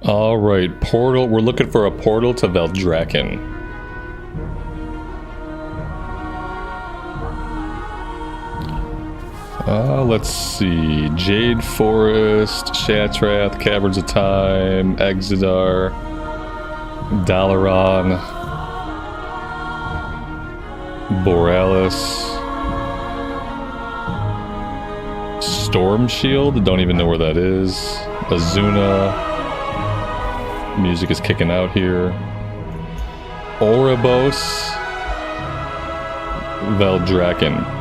Alright, portal. We're looking for a portal to Veldraken. Let's see. Jade Forest, Shatrath, Caverns of Time, Exodar, Dalaran, Borealis, Storm Shield, don't even know where that is, Azuna. Music is kicking out here. Oribos, Veldraken.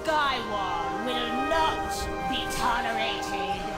Skyward will not be tolerated.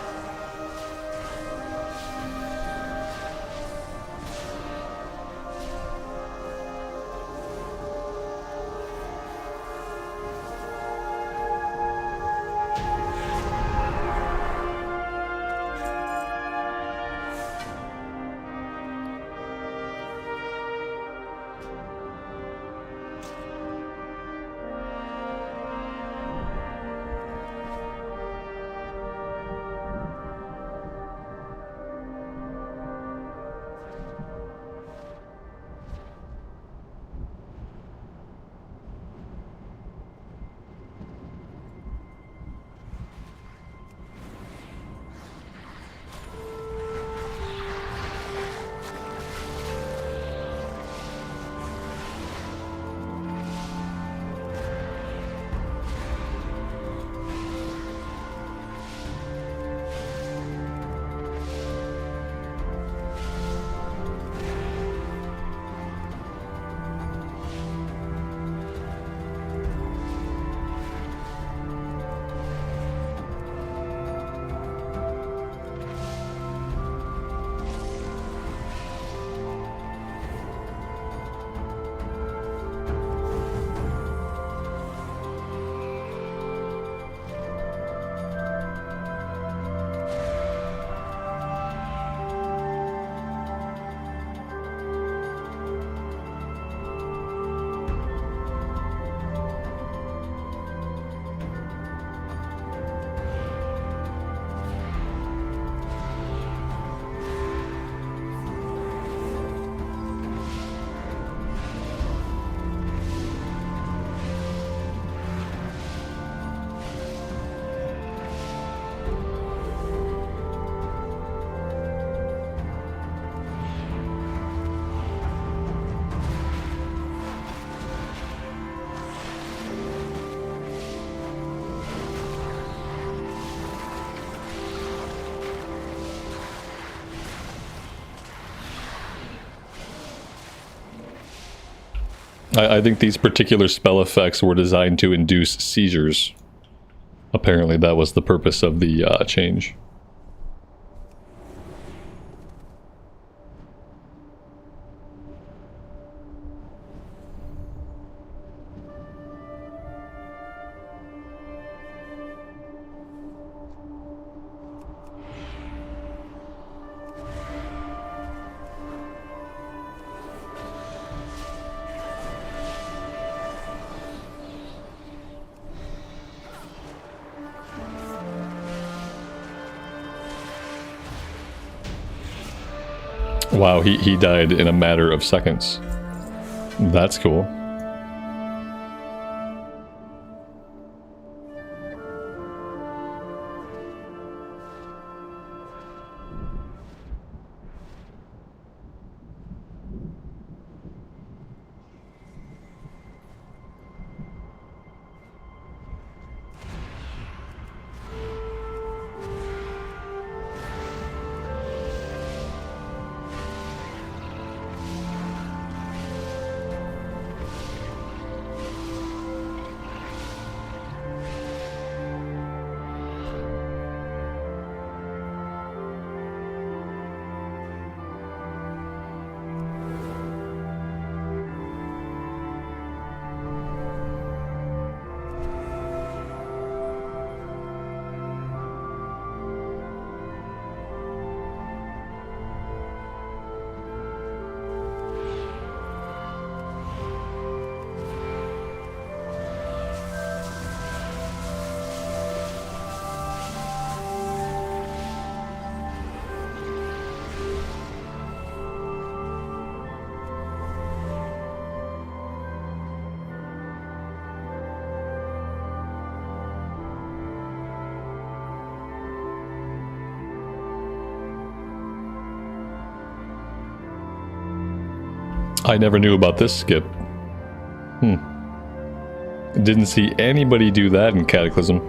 I think these particular spell effects were designed to induce seizures. Apparently that was the purpose of the change. Wow, he died in a matter of seconds. That's cool. I never knew about this skip. Didn't see anybody do that in Cataclysm.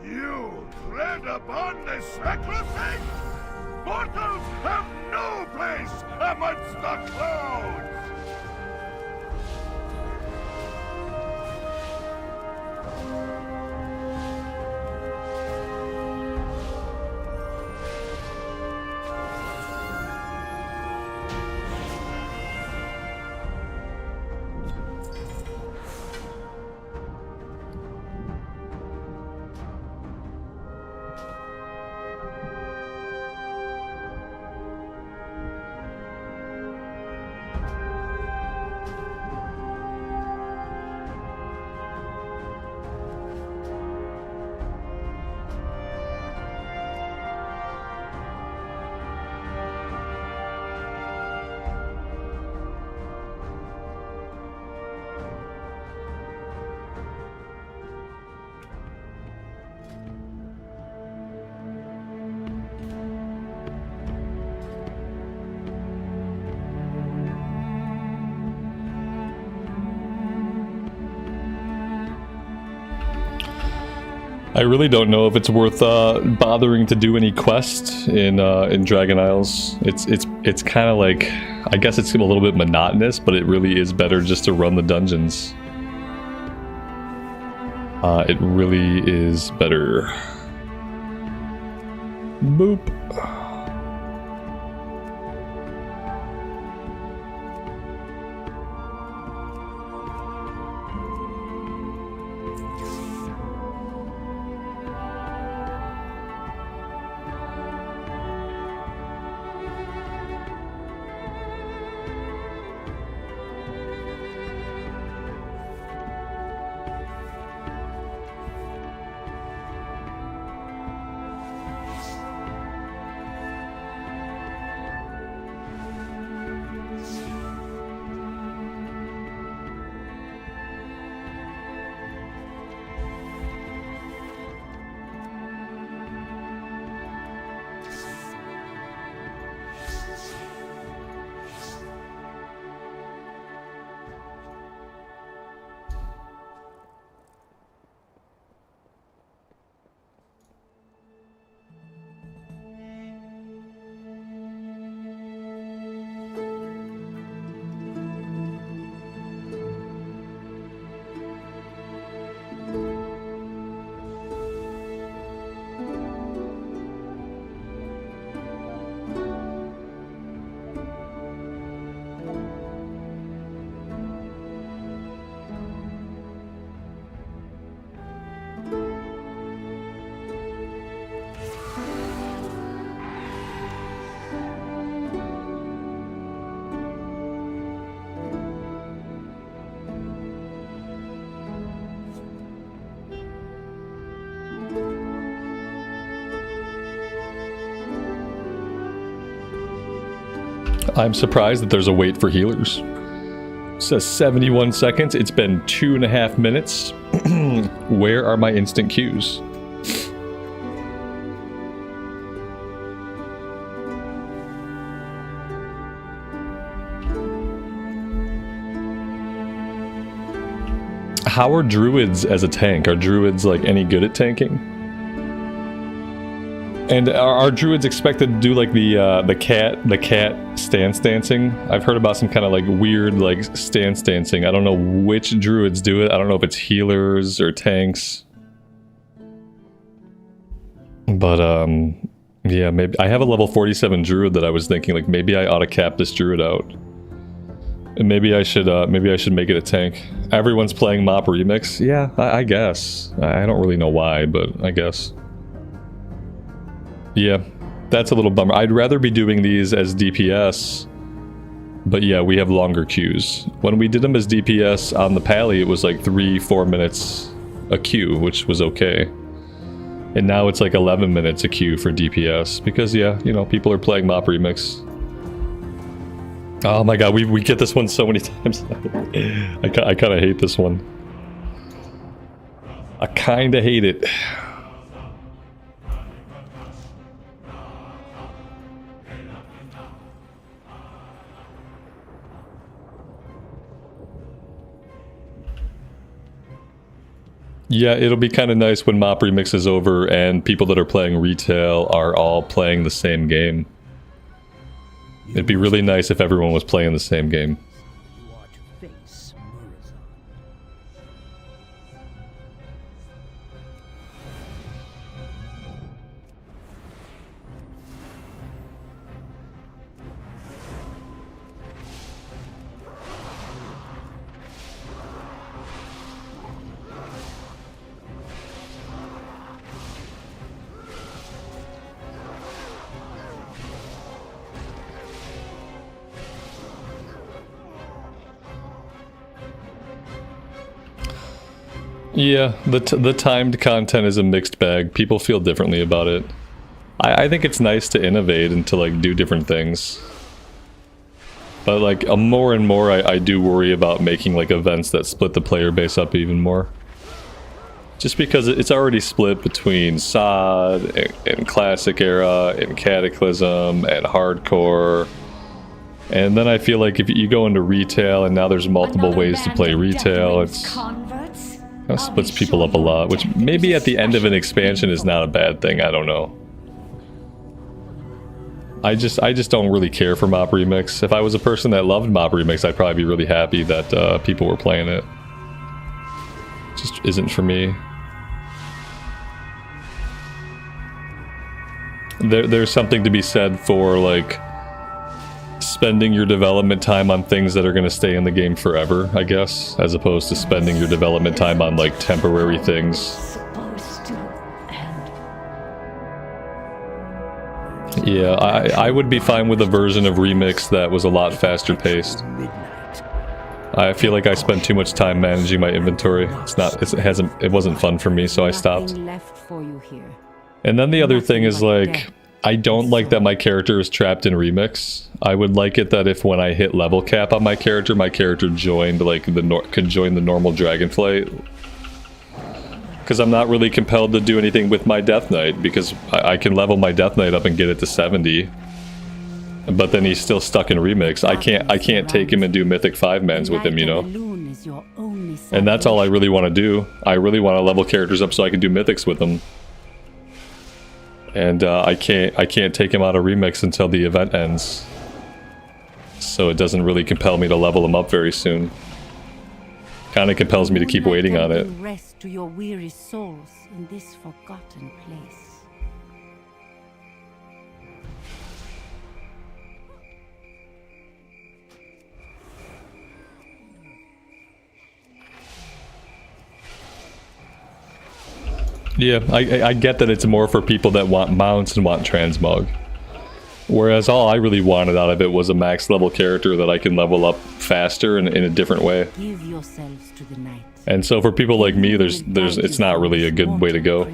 You tread upon the sacrosanct? Mortals have no place amongst the clouds!
I really don't know if it's worth bothering to do any quests in Dragon Isles. It's kind of like, I guess it's a little bit monotonous, but it really is better just to run the dungeons. It really is better. Boop. I'm surprised that there's a wait for healers. It says 71 seconds. It's been 2.5 minutes. Where are my instant queues? How are druids as a tank? Are druids like any good at tanking? And are druids expected to do like the cat stance dancing? I've heard about some kind of like weird like stance dancing. I don't know which druids do it. I don't know if it's healers or tanks. But yeah, maybe I have a level 47 druid that I was thinking like maybe I ought to cap this druid out. And maybe I should make it a tank. Everyone's playing Mop Remix. Yeah, I guess. I don't really know why, but I guess. Yeah, that's a little bummer. I'd rather be doing these as DPS, but yeah, we have longer queues. When we did them as DPS on the Pally, it was like 3-4 minutes a queue, which was okay. And now it's like 11 minutes a queue for DPS, because yeah, you know, people are playing Mop Remix. Oh my god, we get this one so many times. I kind of hate this one. I kind of hate it. Yeah, it'll be kind of nice when Mop Remix is over and people that are playing retail are all playing the same game. It'd be really nice if everyone was playing the same game.
You are to face Murza.
Yeah, the timed content is a mixed bag. People feel differently about it. I think it's nice to innovate and to like do different things. But like more and more I do worry about making like events that split the player base up even more. Just because it's already split between SOD and Classic Era and Cataclysm and Hardcore. And then I feel like if you go into retail and now there's multiple ways to play retail, it's... That splits people up a lot, which maybe at the end of an expansion is not a bad thing, I don't know. I just don't really care for Mop Remix. If I was a person that loved Mop Remix, I'd probably be really happy that people were playing it. Just isn't for me. There's something to be said for, like, spending your development time on things that are going to stay in the game forever, I guess, as opposed to spending your development time on like temporary things. Yeah, I would be fine with a version of Remix that was a lot faster paced. I feel like I spent too much time managing my inventory. It wasn't fun for me, so I stopped. And then the other thing is like, I don't like that my character is trapped in Remix. I would like it that if when I hit level cap on my character joined like could join the normal Dragonflight. Because I'm not really compelled to do anything with my Death Knight, because I can level my Death Knight up and get it to 70. But then he's still stuck in Remix. I can't take him and do Mythic 5-mans with him, you know? And that's all I really want to do. I really want to level characters up so I can do Mythics with them. And I can't take him out of Remix until the event ends. So it doesn't really compel me to level him up very soon. Kind of compels me to keep waiting on it.
Rest to your weary souls in this forgotten place.
Yeah, I get that it's more for people that want mounts and want transmog. Whereas all I really wanted out of it was a max level character that I can level up faster and in a different way.
Give yourselves to the night.
And so for people like me, it's not really a good way to go.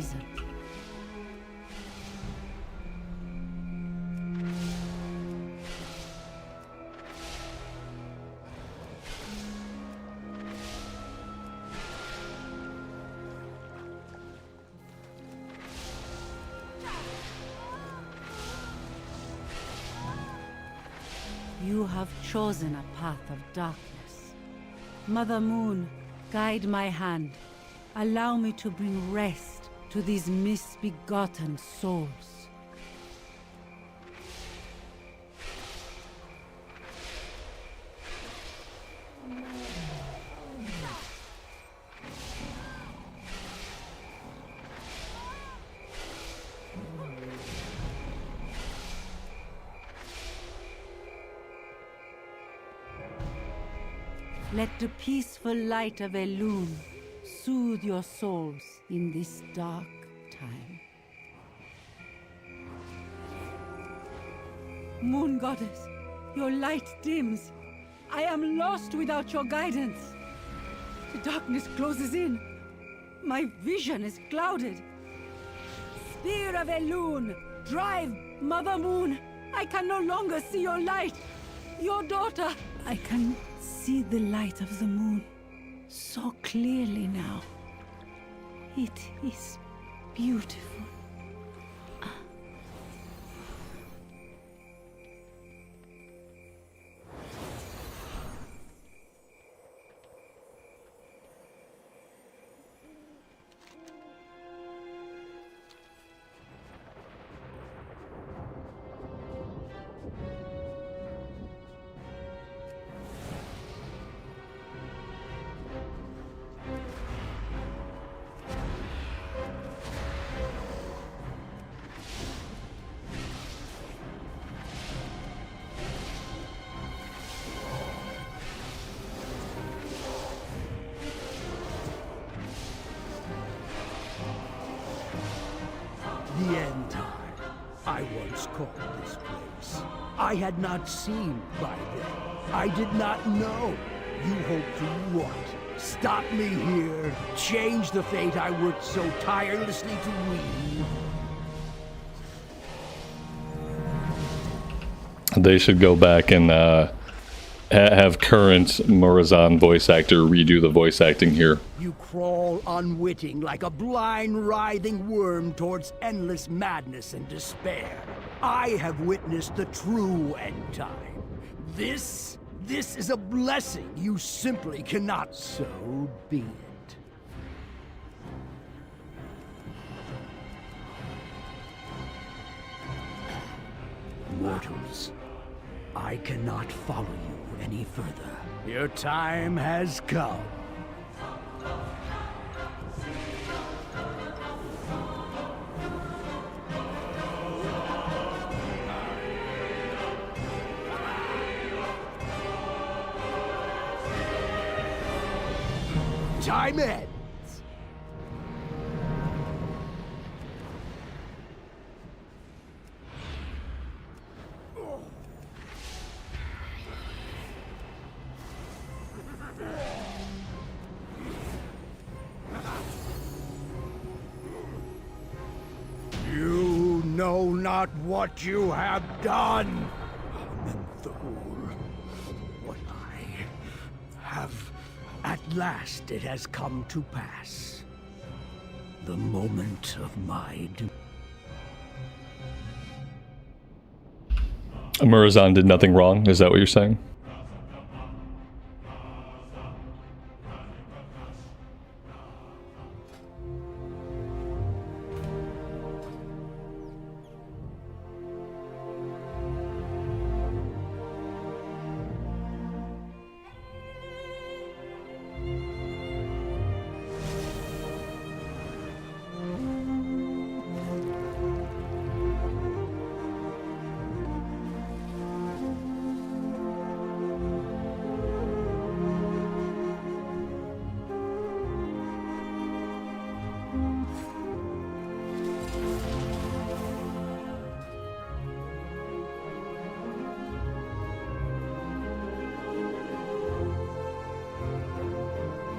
You have chosen a path of darkness. Mother Moon, guide my hand. Allow me to bring rest to these misbegotten souls. Let the peaceful light of Elune soothe your souls in this dark time. Moon Goddess, your light dims. I am lost without your guidance. The darkness closes in. My vision is clouded. Spear of Elune, drive, Mother Moon. I can no longer see your light. Your daughter. I can see the light of the moon so clearly now. It is beautiful.
the end time. I once called this place. I had not seen by then. I did not know. You hope to what? Stop me here? Change the fate I worked so tirelessly to weave?
They should go back and have current Morazan voice actor redo the voice acting here.
You crawl unwitting like a blind, writhing worm towards endless madness and despair. I have witnessed the true end time. This is a blessing you simply cannot. So be it. Mortals, I cannot follow you any further. Your time has come. Time ends. You know not what you have done. Menthol. What I have. At last it has come to pass. The moment of my doom.
Morazan did nothing wrong, is that what you're saying?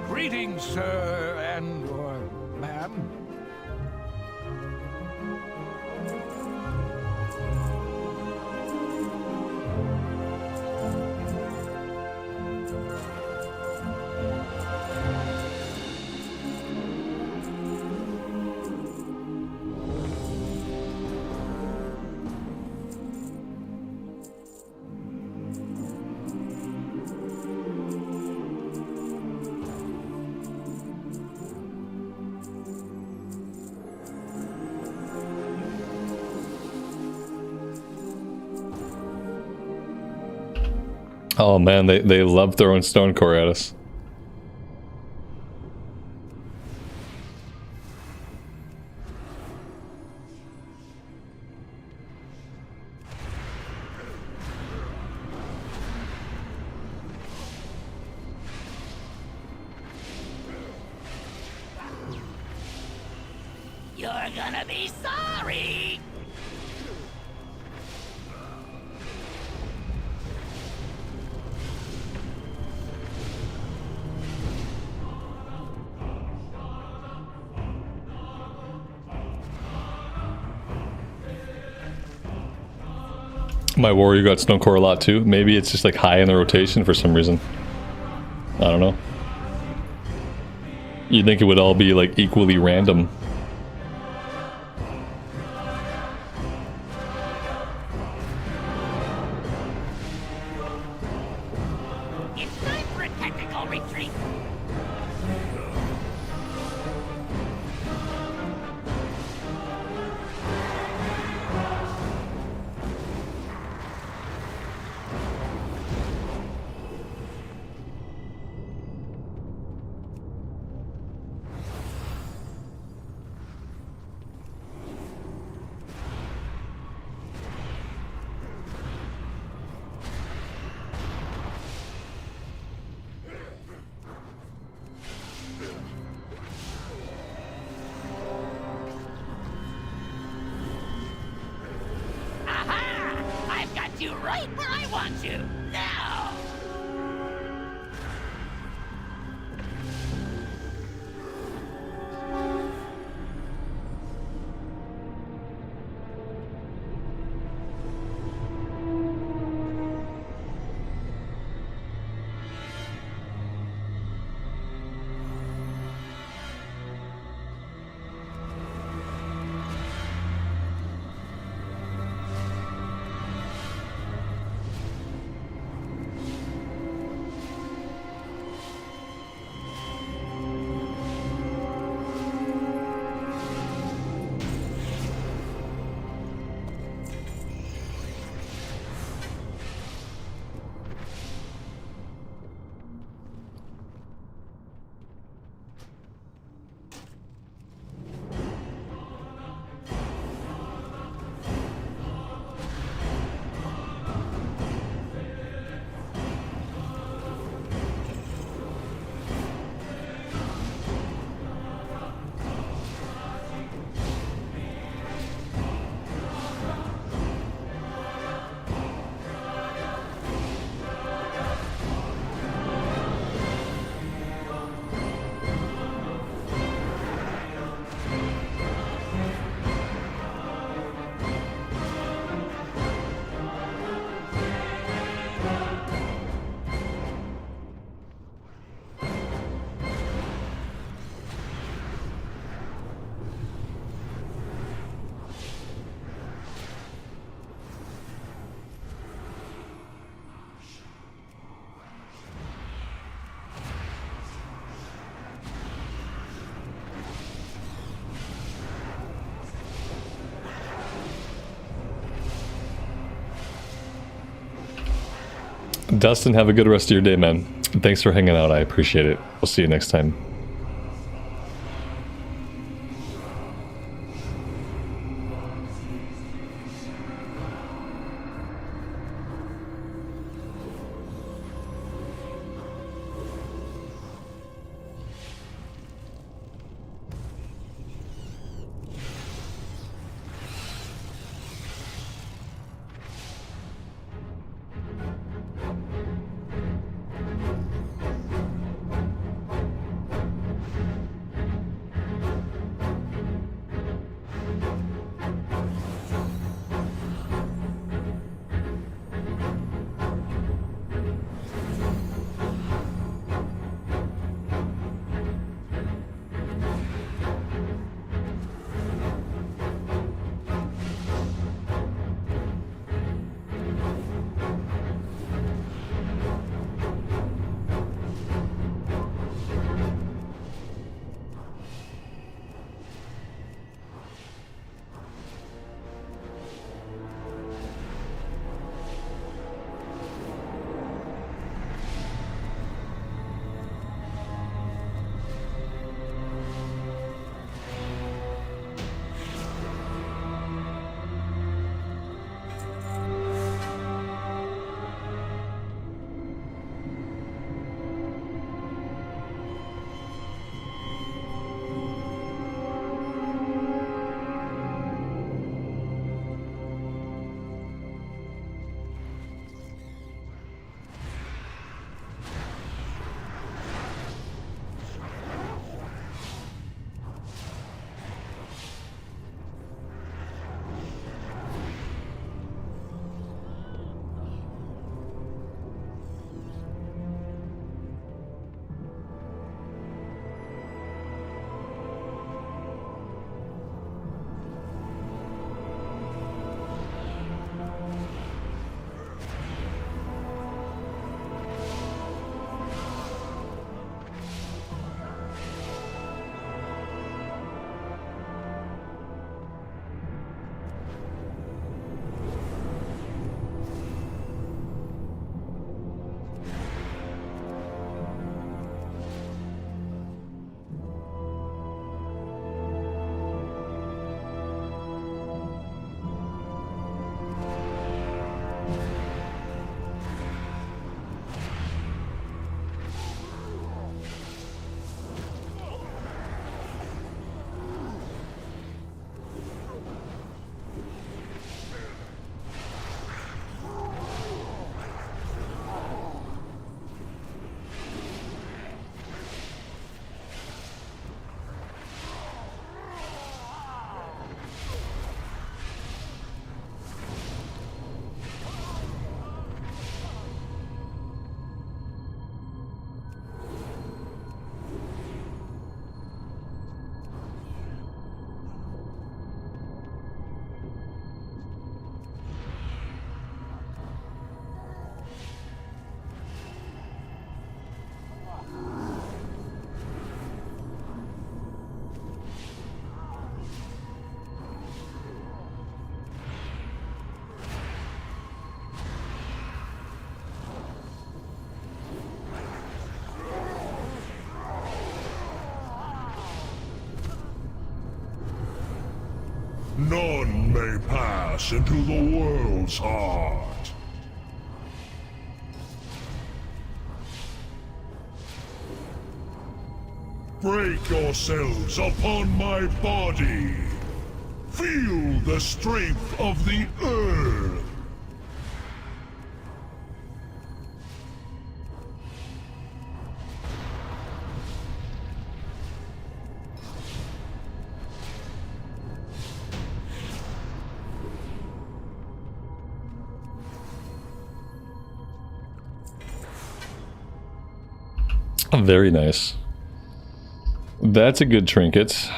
Greetings, sir and/or ma'am.
Oh man, they love throwing stone core at us.
You're gonna be sorry!
My warrior got stone core a lot too. Maybe it's just like high in the rotation for some reason. I don't know. You'd think it would all be like equally random.
It's time for a tactical retreat! you right where I want you, now!
Dustin, have a good rest of your day, man. Thanks for hanging out. I appreciate it. We'll see you next time.
None may pass into the world's heart. Break yourselves upon my body. Feel the strength of the earth.
Very nice. That's a good trinket.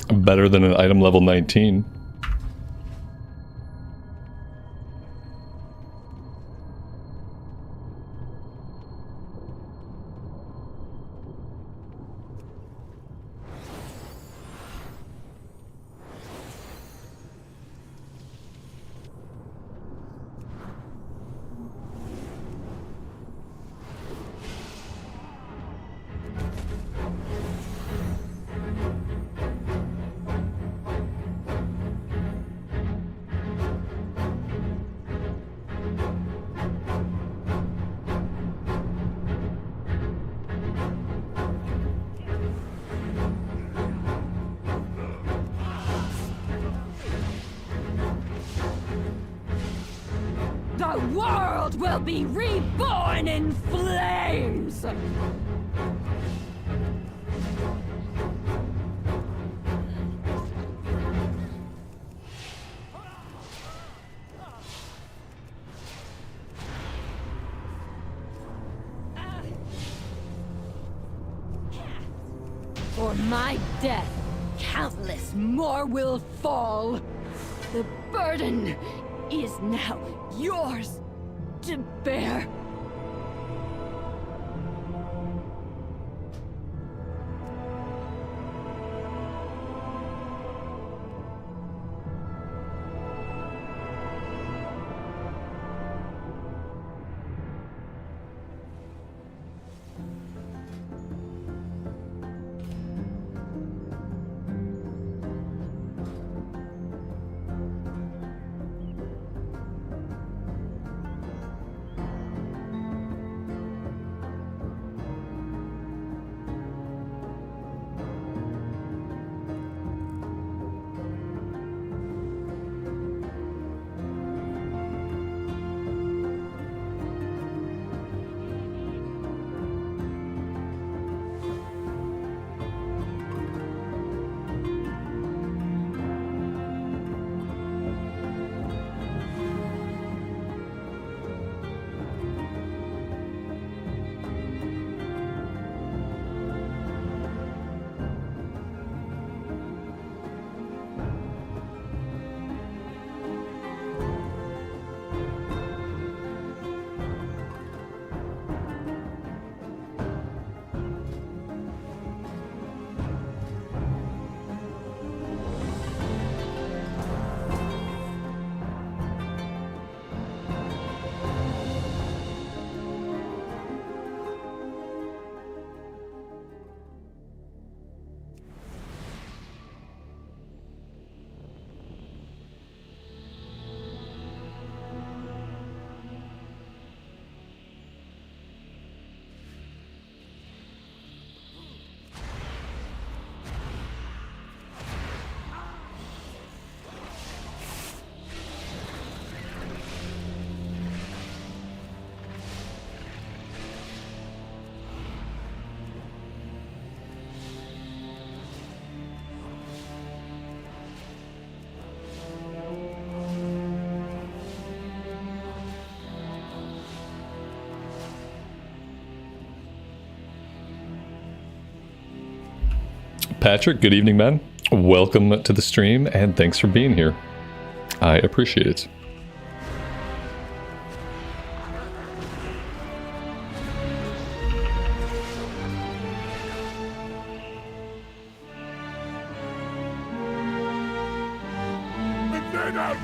Better than an item level 19.
The world will be reborn in flames! For my death, countless more will fall. The burden is now yours to bear.
Patrick, good evening, man. Welcome to the stream, and thanks for being here. I appreciate it.
Invaders!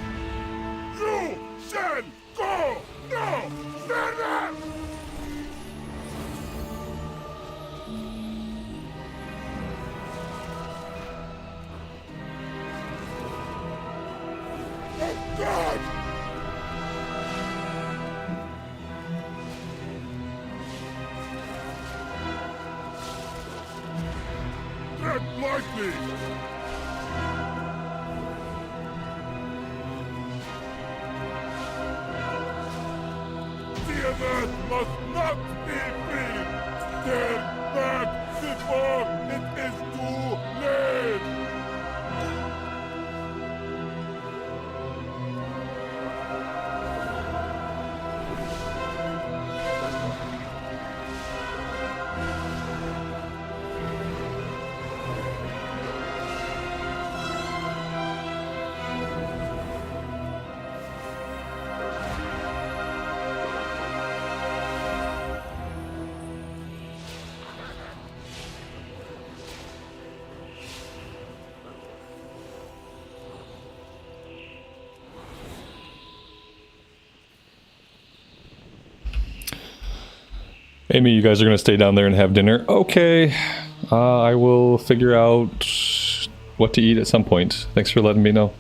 You shall go! No! Stand up! Tread lightly! The earth must not be free! Stand back before it is too late!
Amy, you guys are going to stay down there and have dinner? Okay. I will figure out what to eat at some point. Thanks for letting me know.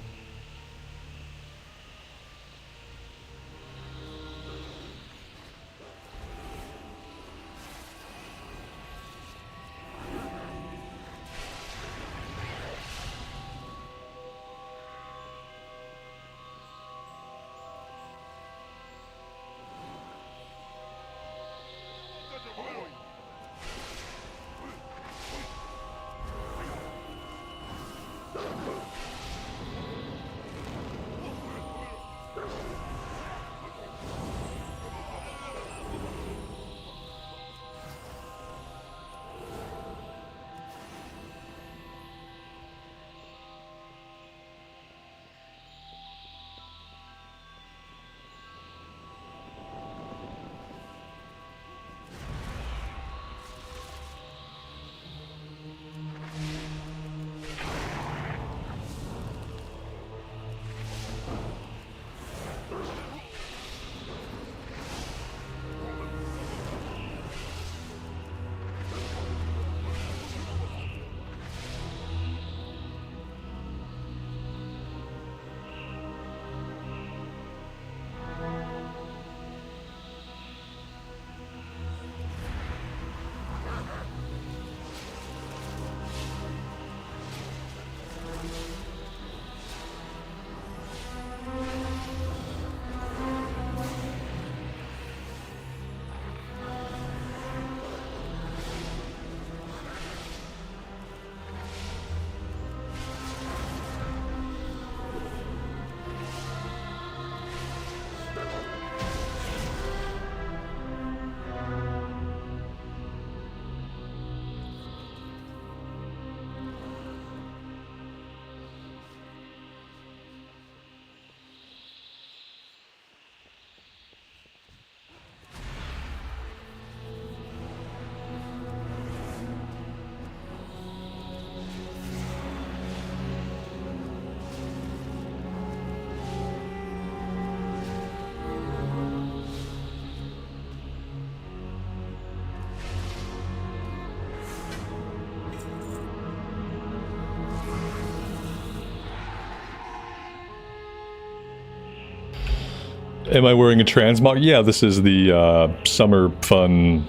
Am I wearing a transmog? Yeah, this is the summer fun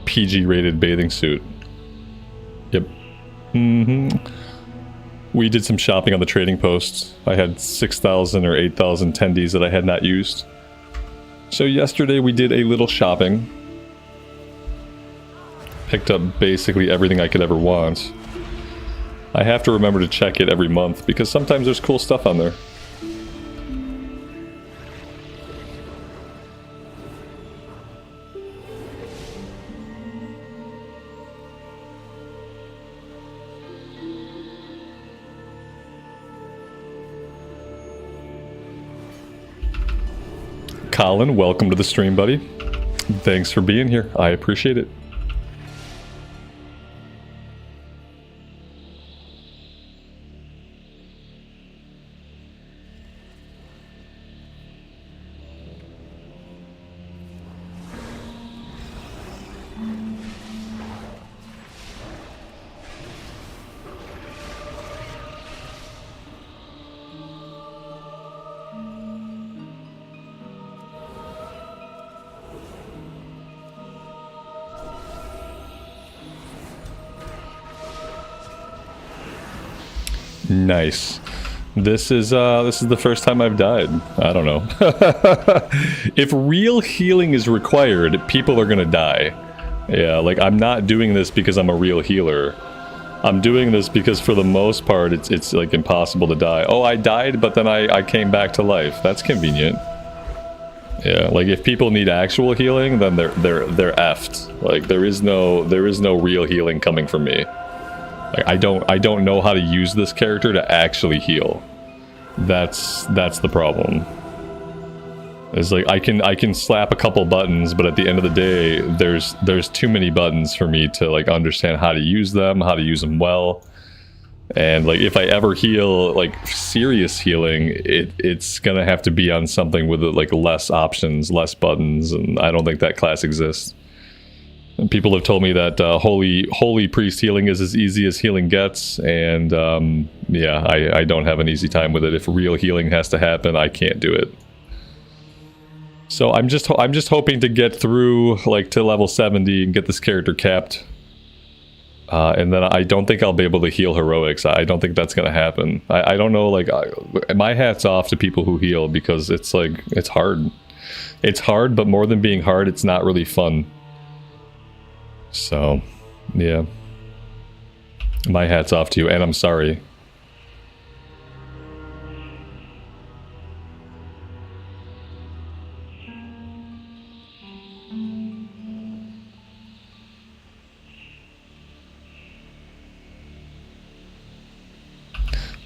PG rated bathing suit. Yep. We did some shopping on the trading post. I had 6,000 or 8,000 tendies that I had not used. So yesterday we did a little shopping. Picked up basically everything I could ever want. I have to remember to check it every month because sometimes there's cool stuff on there. Colin, welcome to the stream, buddy. Thanks for being here. I appreciate it. Nice. This is the first time I've died. I don't know. If real healing is required, people are gonna die. Yeah, like, I'm not doing this because I'm a real healer. I'm doing this because for the most part, it's like impossible to die. Oh, I died, but then I came back to life. That's convenient. Yeah, like, if people need actual healing, then they're effed. Like, there is no real healing coming from me. Like, I don't know how to use this character to actually heal. That's the problem. It's like, I can slap a couple buttons, but at the end of the day, there's too many buttons for me to, like, understand how to use them well. And, like, if I ever heal, like, serious healing, it's gonna have to be on something with, like, less options, less buttons, and I don't think that class exists. And people have told me that holy priest healing is as easy as healing gets, and yeah, I don't have an easy time with it. If real healing has to happen, I can't do it. So I'm just hoping to get through, like, to level 70 and get this character capped. And then I don't think I'll be able to heal heroics. I don't think that's gonna happen. I don't know, like, my hat's off to people who heal, because it's like, it's hard. It's hard, but more than being hard, it's not really fun. So, yeah. My hat's off to you, and I'm sorry.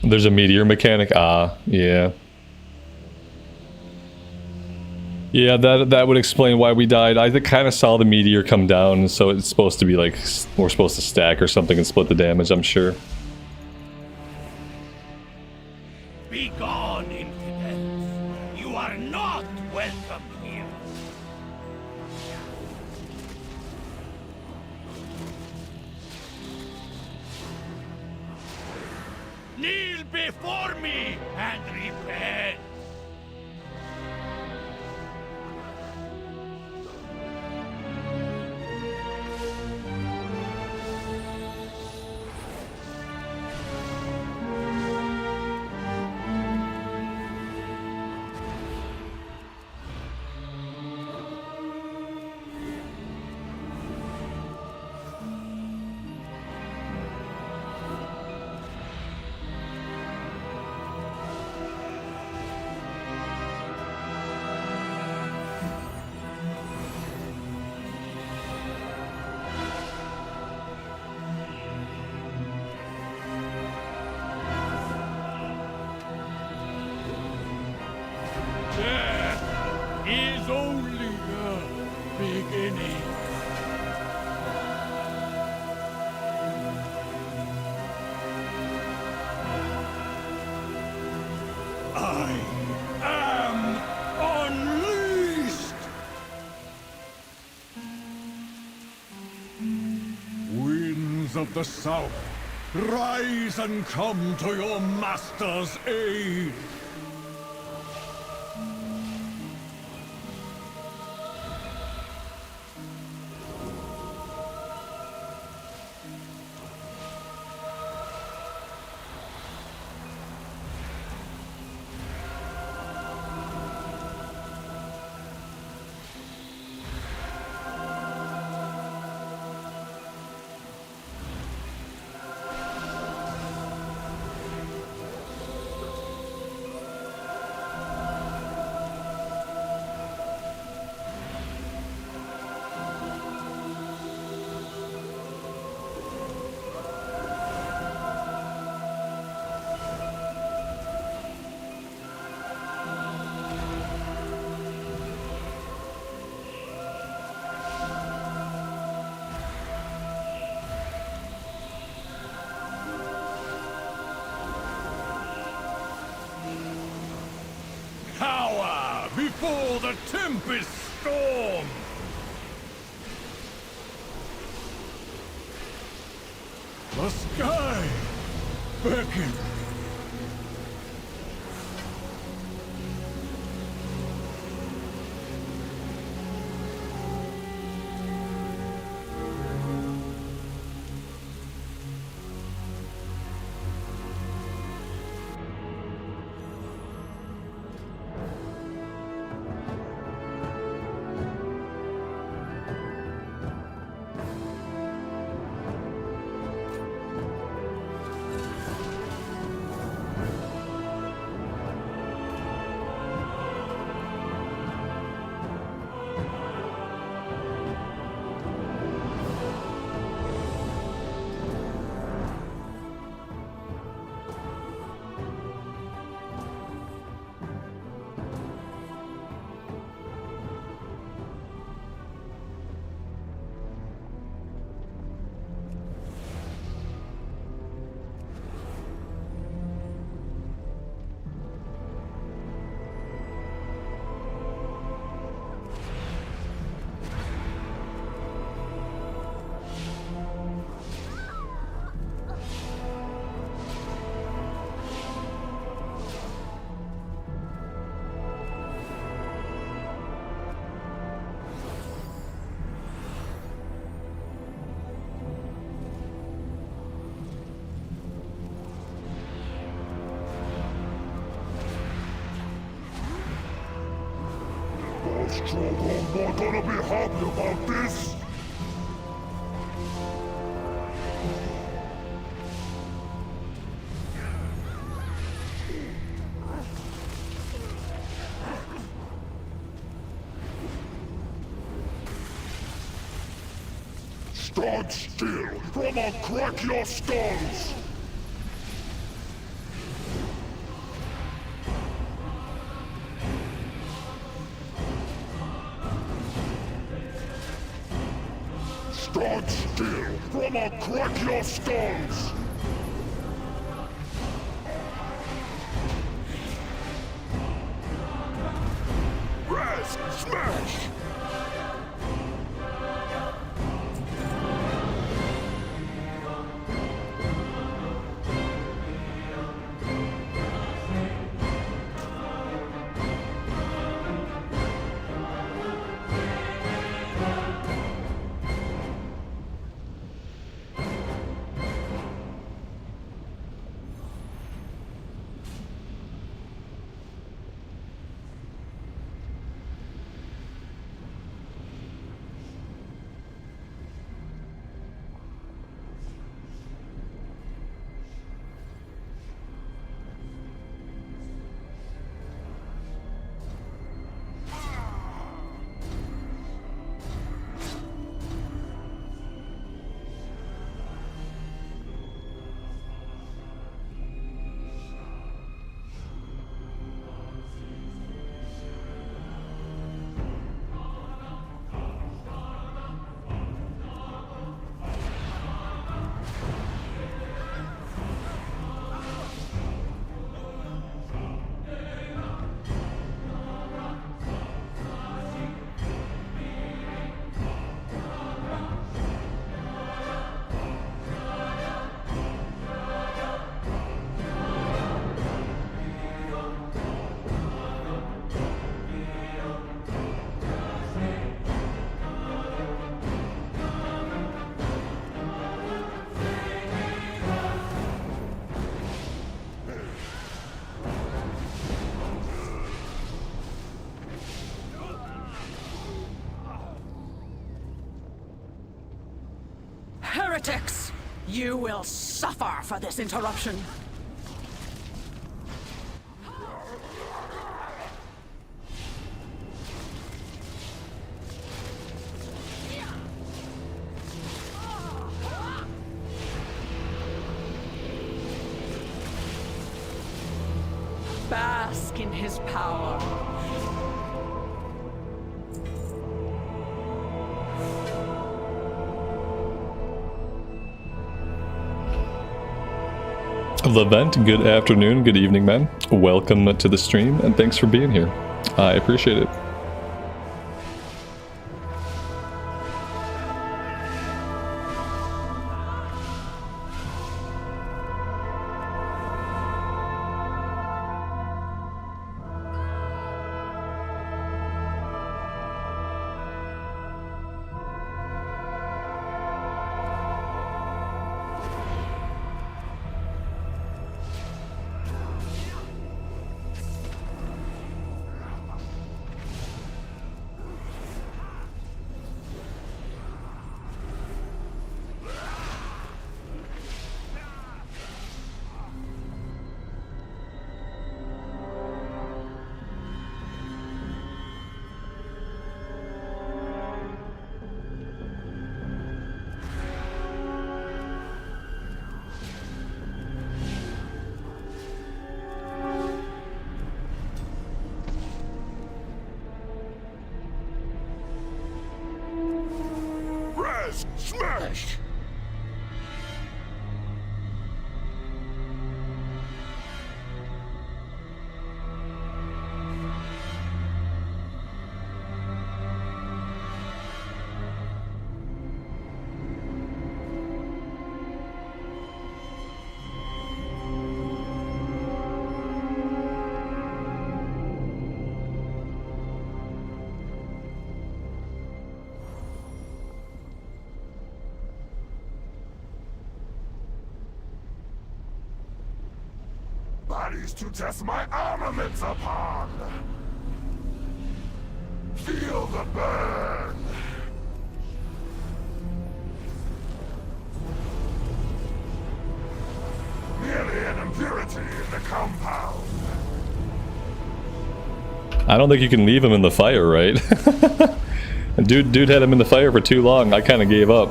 There's a meteor mechanic. Ah, yeah. Yeah, that would explain why we died. I kind of saw the meteor come down, so it's supposed to be like we're supposed to stack or something and split the damage, I'm sure.
Be gone, infidels. You are not welcome here. Kneel before me and repent. Is only a beginning. I am unleashed. Winds of the South, rise and come to your master's aid. Before the tempest storm! The sky beckons. Stronghold not gonna be happy about this. Stand still, or I'll crack your skulls! Stand still, or I'll crack your skulls! Res! Smash!
Heretics! You will suffer for this interruption. Bask in his power.
Levent, good afternoon, good evening, man. Welcome to the stream, and thanks for being here. I appreciate it.
Smash! Bodies to test my armaments upon! Feel the burn! Merely an impurity in the compound.
I don't think you can leave him in the fire, right? dude had him in the fire for too long. I kind of gave up.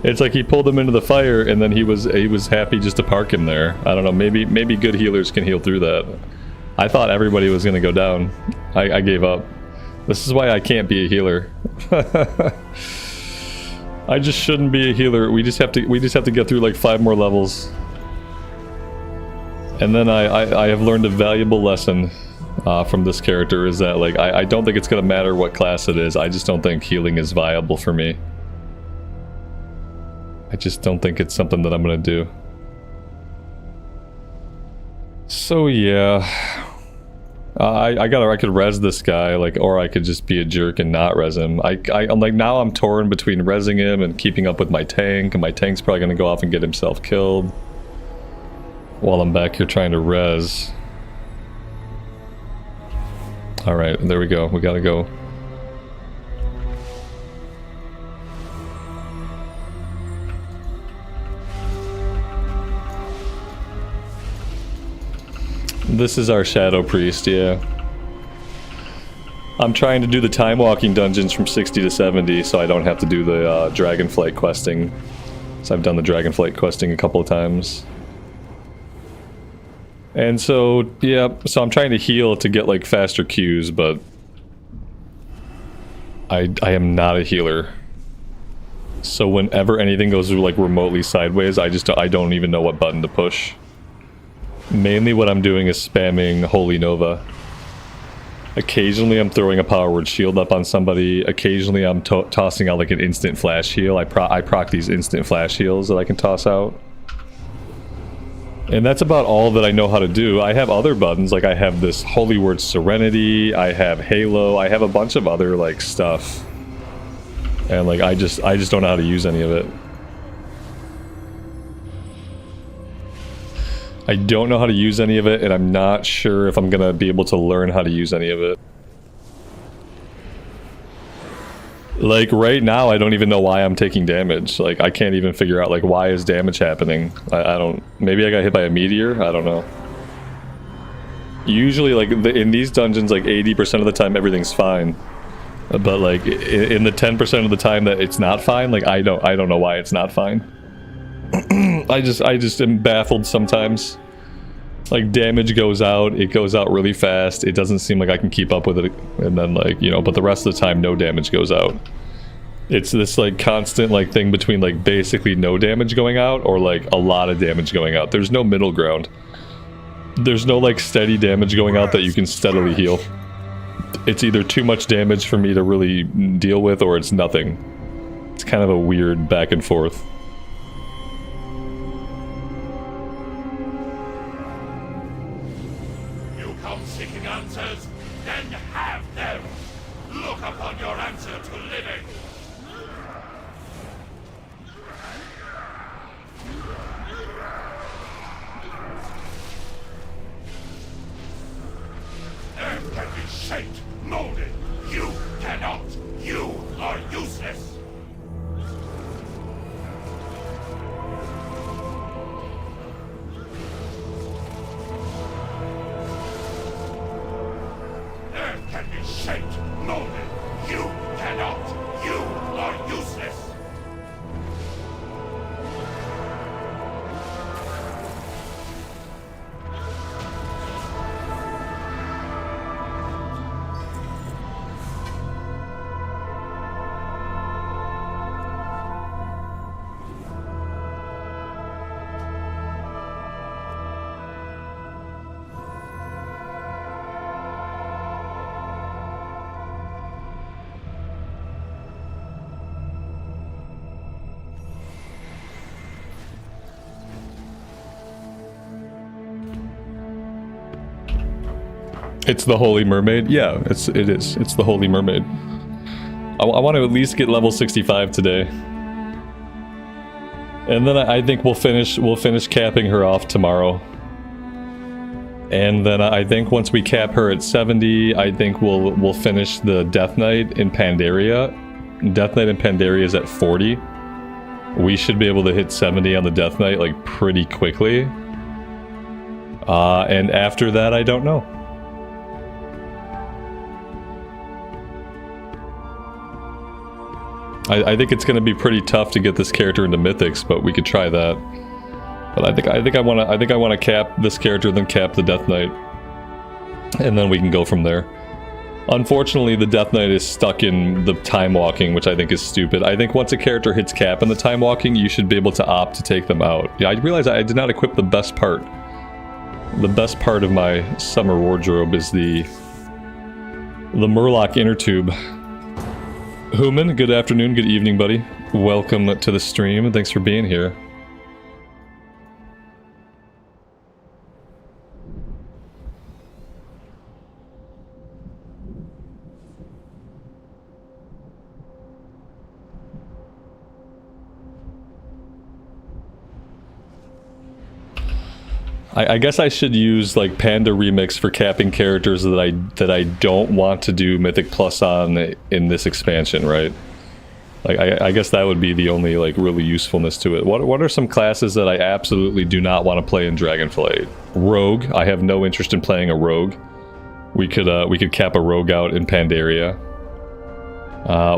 It's like he pulled him into the fire and then he was happy just to park him there. I don't know, maybe good healers can heal through that. I thought everybody was gonna go down. I gave up. This is why I can't be a healer. I just shouldn't be a healer. We just have to get through like 5 more levels. And then I have learned a valuable lesson from this character, is that like I don't think it's gonna matter what class it is. I just don't think healing is viable for me. I just don't think it's something that I'm gonna do. So yeah, I could res this guy, like, or I could just be a jerk and not res him. I'm like, now I'm torn between resing him and keeping up with my tank, and my tank's probably gonna go off and get himself killed while I'm back here trying to res. All right, there we go. We gotta go. This is our Shadow Priest, yeah. I'm trying to do the time walking dungeons from 60 to 70 so I don't have to do the Dragonflight questing. So I've done the Dragonflight questing a couple of times. And so, yeah, so I'm trying to heal to get like faster Qs, but I am not a healer. So whenever anything goes like remotely sideways, I don't even know what button to push. Mainly what I'm doing is spamming Holy Nova. Occasionally I'm throwing a power word shield up on somebody. Occasionally I'm tossing out like an instant flash heal. I proc these instant flash heals that I can toss out. And that's about all that I know how to do. I have other buttons, like I have this Holy Word Serenity, I have Halo, I have a bunch of other like stuff. And like I just don't know how to use any of it. I don't know how to use any of it, and I'm not sure if I'm gonna be able to learn how to use any of it. Like, right now, I don't even know why I'm taking damage. Like, I can't even figure out, like, why is damage happening? I don't... Maybe I got hit by a meteor? I don't know. Usually, like, in these dungeons, like, 80% of the time, everything's fine. But, like, in the 10% of the time that it's not fine, like, I don't know why it's not fine. I just am baffled sometimes. Like, damage goes out, it goes out really fast, it doesn't seem like I can keep up with it, and then, like, you know, but the rest of the time, no damage goes out. It's this, like, constant, like, thing between, like, basically no damage going out, or, like, a lot of damage going out. There's no middle ground. There's no, like, steady damage going out that you can steadily heal. It's either too much damage for me to really deal with, or it's nothing. It's kind of a weird back and forth. It's the Holy Mermaid? Yeah, it is. It's the Holy Mermaid. I want to at least get level 65 today. And then I think we'll finish capping her off tomorrow. And then I think once we cap her at 70, I think we'll finish the Death Knight in Pandaria. Death Knight in Pandaria is at 40. We should be able to hit 70 on the Death Knight like pretty quickly. And after that, I don't know. I think it's going to be pretty tough to get this character into Mythics, but we could try that. But I think I want to cap this character, then cap the Death Knight, and then we can go from there. Unfortunately, the Death Knight is stuck in the time walking, which I think is stupid. I think once a character hits cap in the time walking, you should be able to opt to take them out. Yeah, I realize I did not equip the best part. The best part of my summer wardrobe is the Murloc inner tube. Human, good afternoon, good evening, buddy. Welcome to the stream, and thanks for being here. I guess I should use like Panda Remix for capping characters that I don't want to do Mythic Plus on in this expansion, right? Like I guess that would be the only like really usefulness to it. What are some classes that I absolutely do not want to play in Dragonflight? Rogue. I have no interest in playing a rogue. We could cap a rogue out in Pandaria.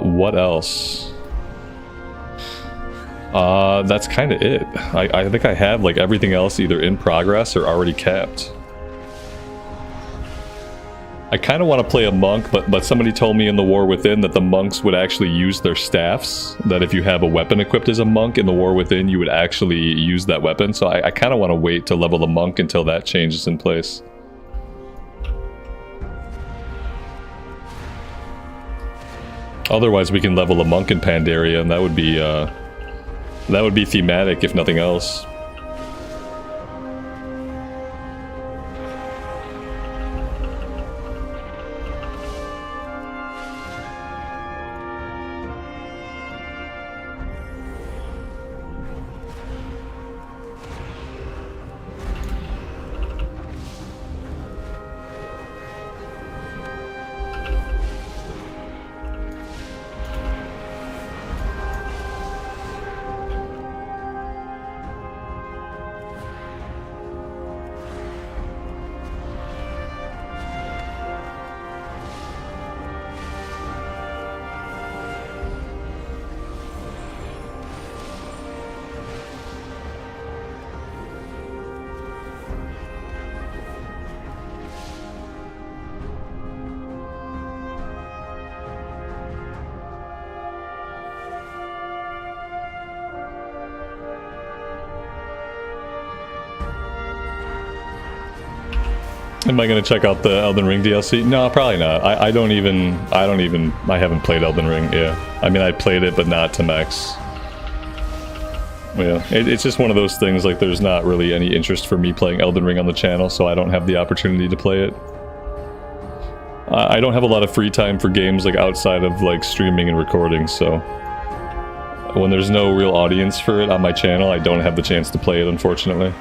What else? That's kind of it. I think I have like everything else either in progress or already capped. I kind of want to play a monk, but somebody told me in the War Within that the monks would actually use their staffs. That if you have a weapon equipped as a monk in the War Within, you would actually use that weapon. So I kind of want to wait to level the monk until that changes in place. Otherwise, we can level a monk in Pandaria, and that would be thematic, if nothing else. Am I gonna check out the Elden Ring DLC? No, probably not. I haven't played Elden Ring, yeah. I mean, I played it, but not to max. Yeah, it's just one of those things, like, there's not really any interest for me playing Elden Ring on the channel, so I don't have the opportunity to play it. I don't have a lot of free time for games, like, outside of, like, streaming and recording, so... when there's no real audience for it on my channel, I don't have the chance to play it, unfortunately.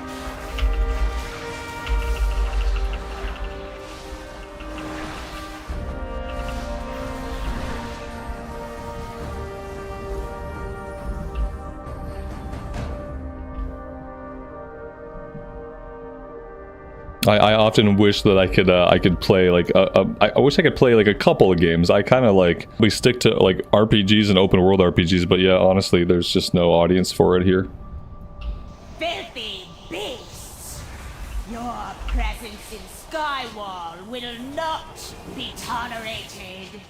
I often wish that I could play like I wish I could play like a couple of games. I kind of like we stick to like RPGs and open world RPGs, but yeah, honestly, there's just no audience for it here.
Filthy beasts! Your presence in Skywall will not be tolerated.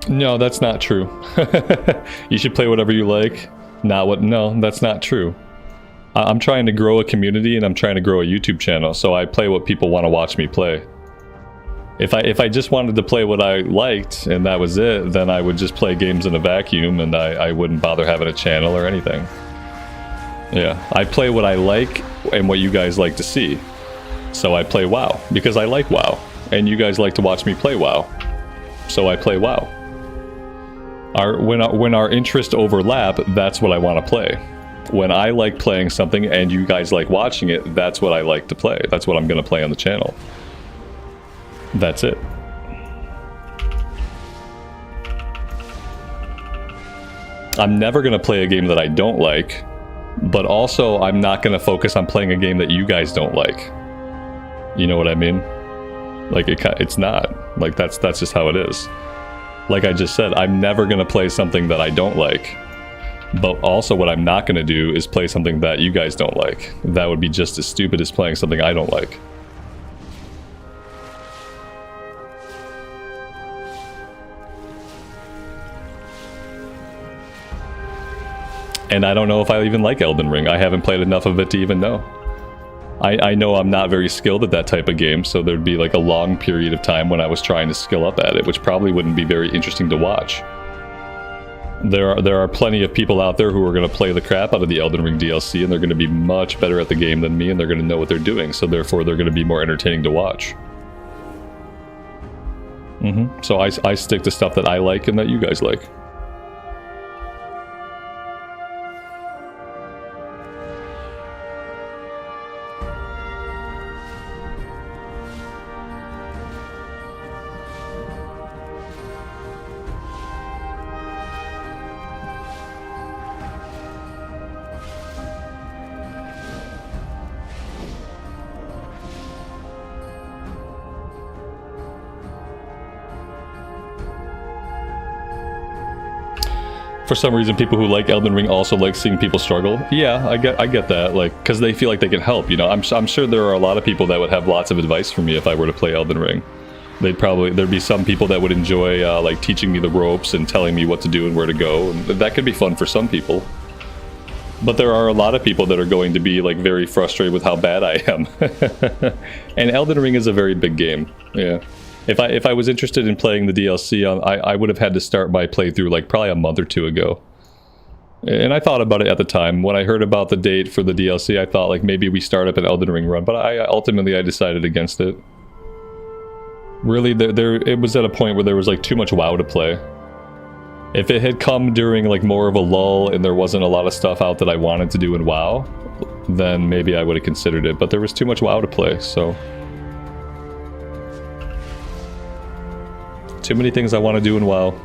No, that's not true. You should play whatever you like. No, that's not true. I'm trying to grow a community and I'm trying to grow a YouTube channel, so I play what people want to watch me play. If I just wanted to play what I liked and that was it, then I would just play games in a vacuum and I wouldn't bother having a channel or anything. Yeah, I play what I like and what you guys like to see. So I play WoW because I like WoW, and you guys like to watch me play WoW. So I play WoW. When our interests overlap, that's what I want to play. When I like playing something and you guys like watching it, that's what I like to play. That's what I'm going to play on the channel. That's it. I'm never going to play a game that I don't like, but also I'm not going to focus on playing a game that you guys don't like. You know what I mean? Like, it's not. Like, that's just how it is. Like I just said, I'm never going to play something that I don't like. But also what I'm not going to do is play something that you guys don't like. That would be just as stupid as playing something I don't like. And I don't know if I even like Elden Ring. I haven't played enough of it to even know. I know I'm not very skilled at that type of game, so there'd be like a long period of time when I was trying to skill up at it, which probably wouldn't be very interesting to watch. There are plenty of people out there who are going to play the crap out of the Elden Ring DLC, and they're going to be much better at the game than me, and they're going to know what they're doing, so therefore they're going to be more entertaining to watch. So I stick to stuff that I like and that you guys like. For some reason, people who like Elden Ring also like seeing people struggle. Yeah, I get that, like, because they feel like they can help, you know. I'm sure there are a lot of people that would have lots of advice for me if I were to play Elden Ring. There'd be some people that would enjoy, like, teaching me the ropes and telling me what to do and where to go, and that could be fun for some people. But there are a lot of people that are going to be, like, very frustrated with how bad I am. And Elden Ring is a very big game, yeah. If I was interested in playing the DLC, I would have had to start my playthrough like probably a month or two ago. And I thought about it at the time. When I heard about the date for the DLC, I thought like maybe we start up an Elden Ring run, but ultimately I decided against it. Really, it was at a point where there was like too much WoW to play. If it had come during like more of a lull and there wasn't a lot of stuff out that I wanted to do in WoW, then maybe I would have considered it, but there was too much WoW to play, so... Too many things I want to do in WoW.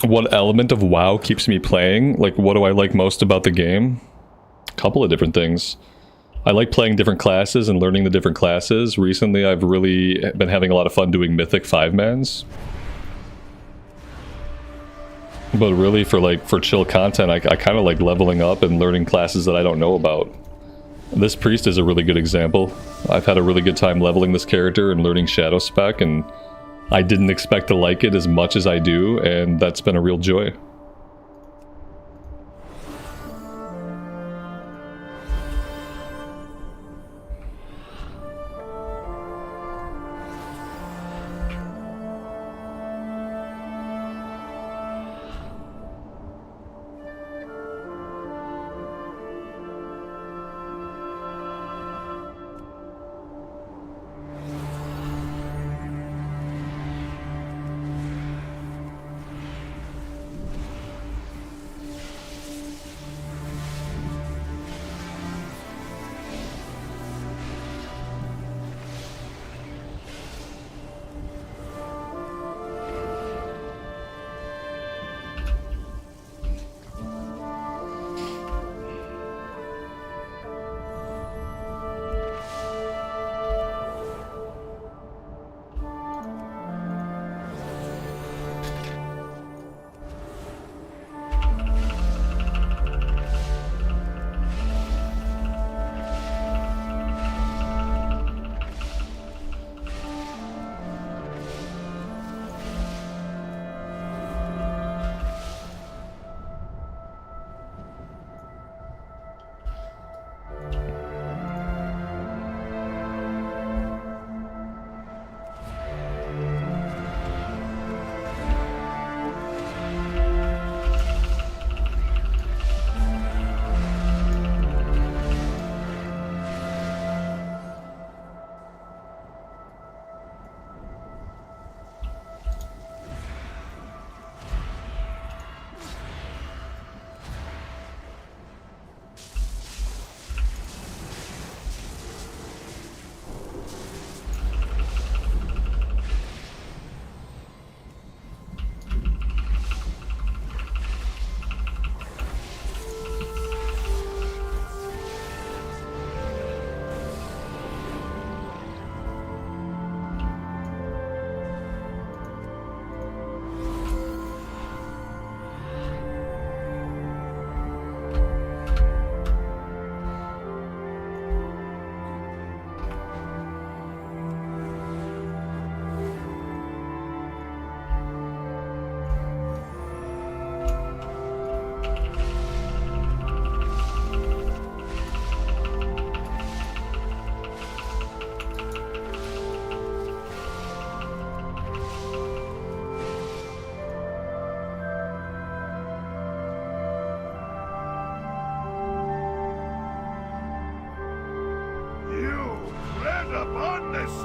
What element of WoW keeps me playing? Like, what do I like most about the game? A couple of different things. I like playing different classes and learning the different classes. Recently, I've really been having a lot of fun doing Mythic 5-mans. But really, for chill content, I kind of like leveling up and learning classes that I don't know about. This priest is a really good example. I've had a really good time leveling this character and learning Shadow Spec, and I didn't expect to like it as much as I do, and that's been a real joy.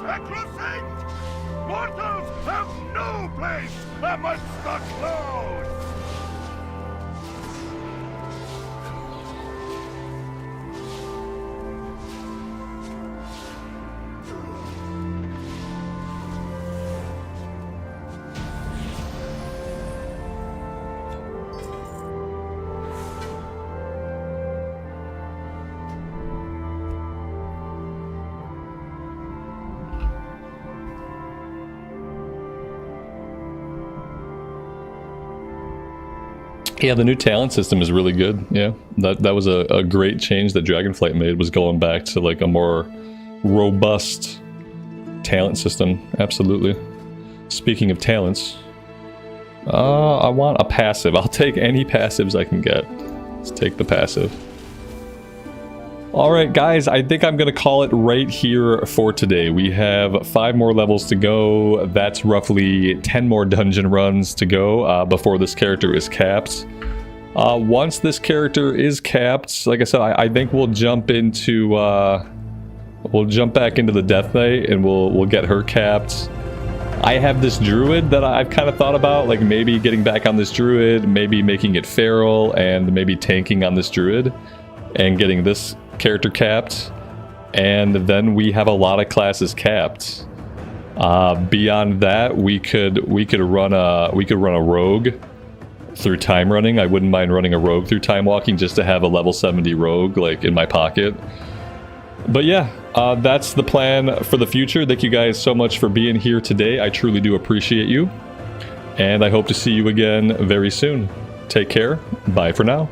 reclusate! Mortals have no place amongst the clouds!
Yeah, the new talent system is really good. Yeah, that was a great change that Dragonflight made, was going back to like a more robust talent system. Absolutely. Speaking of talents, I want a passive. I'll take any passives I can get. Let's take the passive. Alright guys, I think I'm going to call it right here for today. We have 5 more levels to go. That's roughly 10 more dungeon runs to go before this character is capped. Once this character is capped, like I said, I think we'll jump into... we'll jump back into the Death Knight and we'll get her capped. I have this druid that I've kind of thought about, like maybe getting back on this druid, maybe making it feral, and maybe tanking on this druid and getting this character capped, and then we have a lot of classes capped. Beyond that, we could run a rogue through time running. I wouldn't mind running a rogue through time walking just to have a level 70 rogue like in my pocket. But yeah, that's the plan for the future. Thank you guys so much for being here today. I truly do appreciate you, and I hope to see you again very soon. Take care. Bye for now.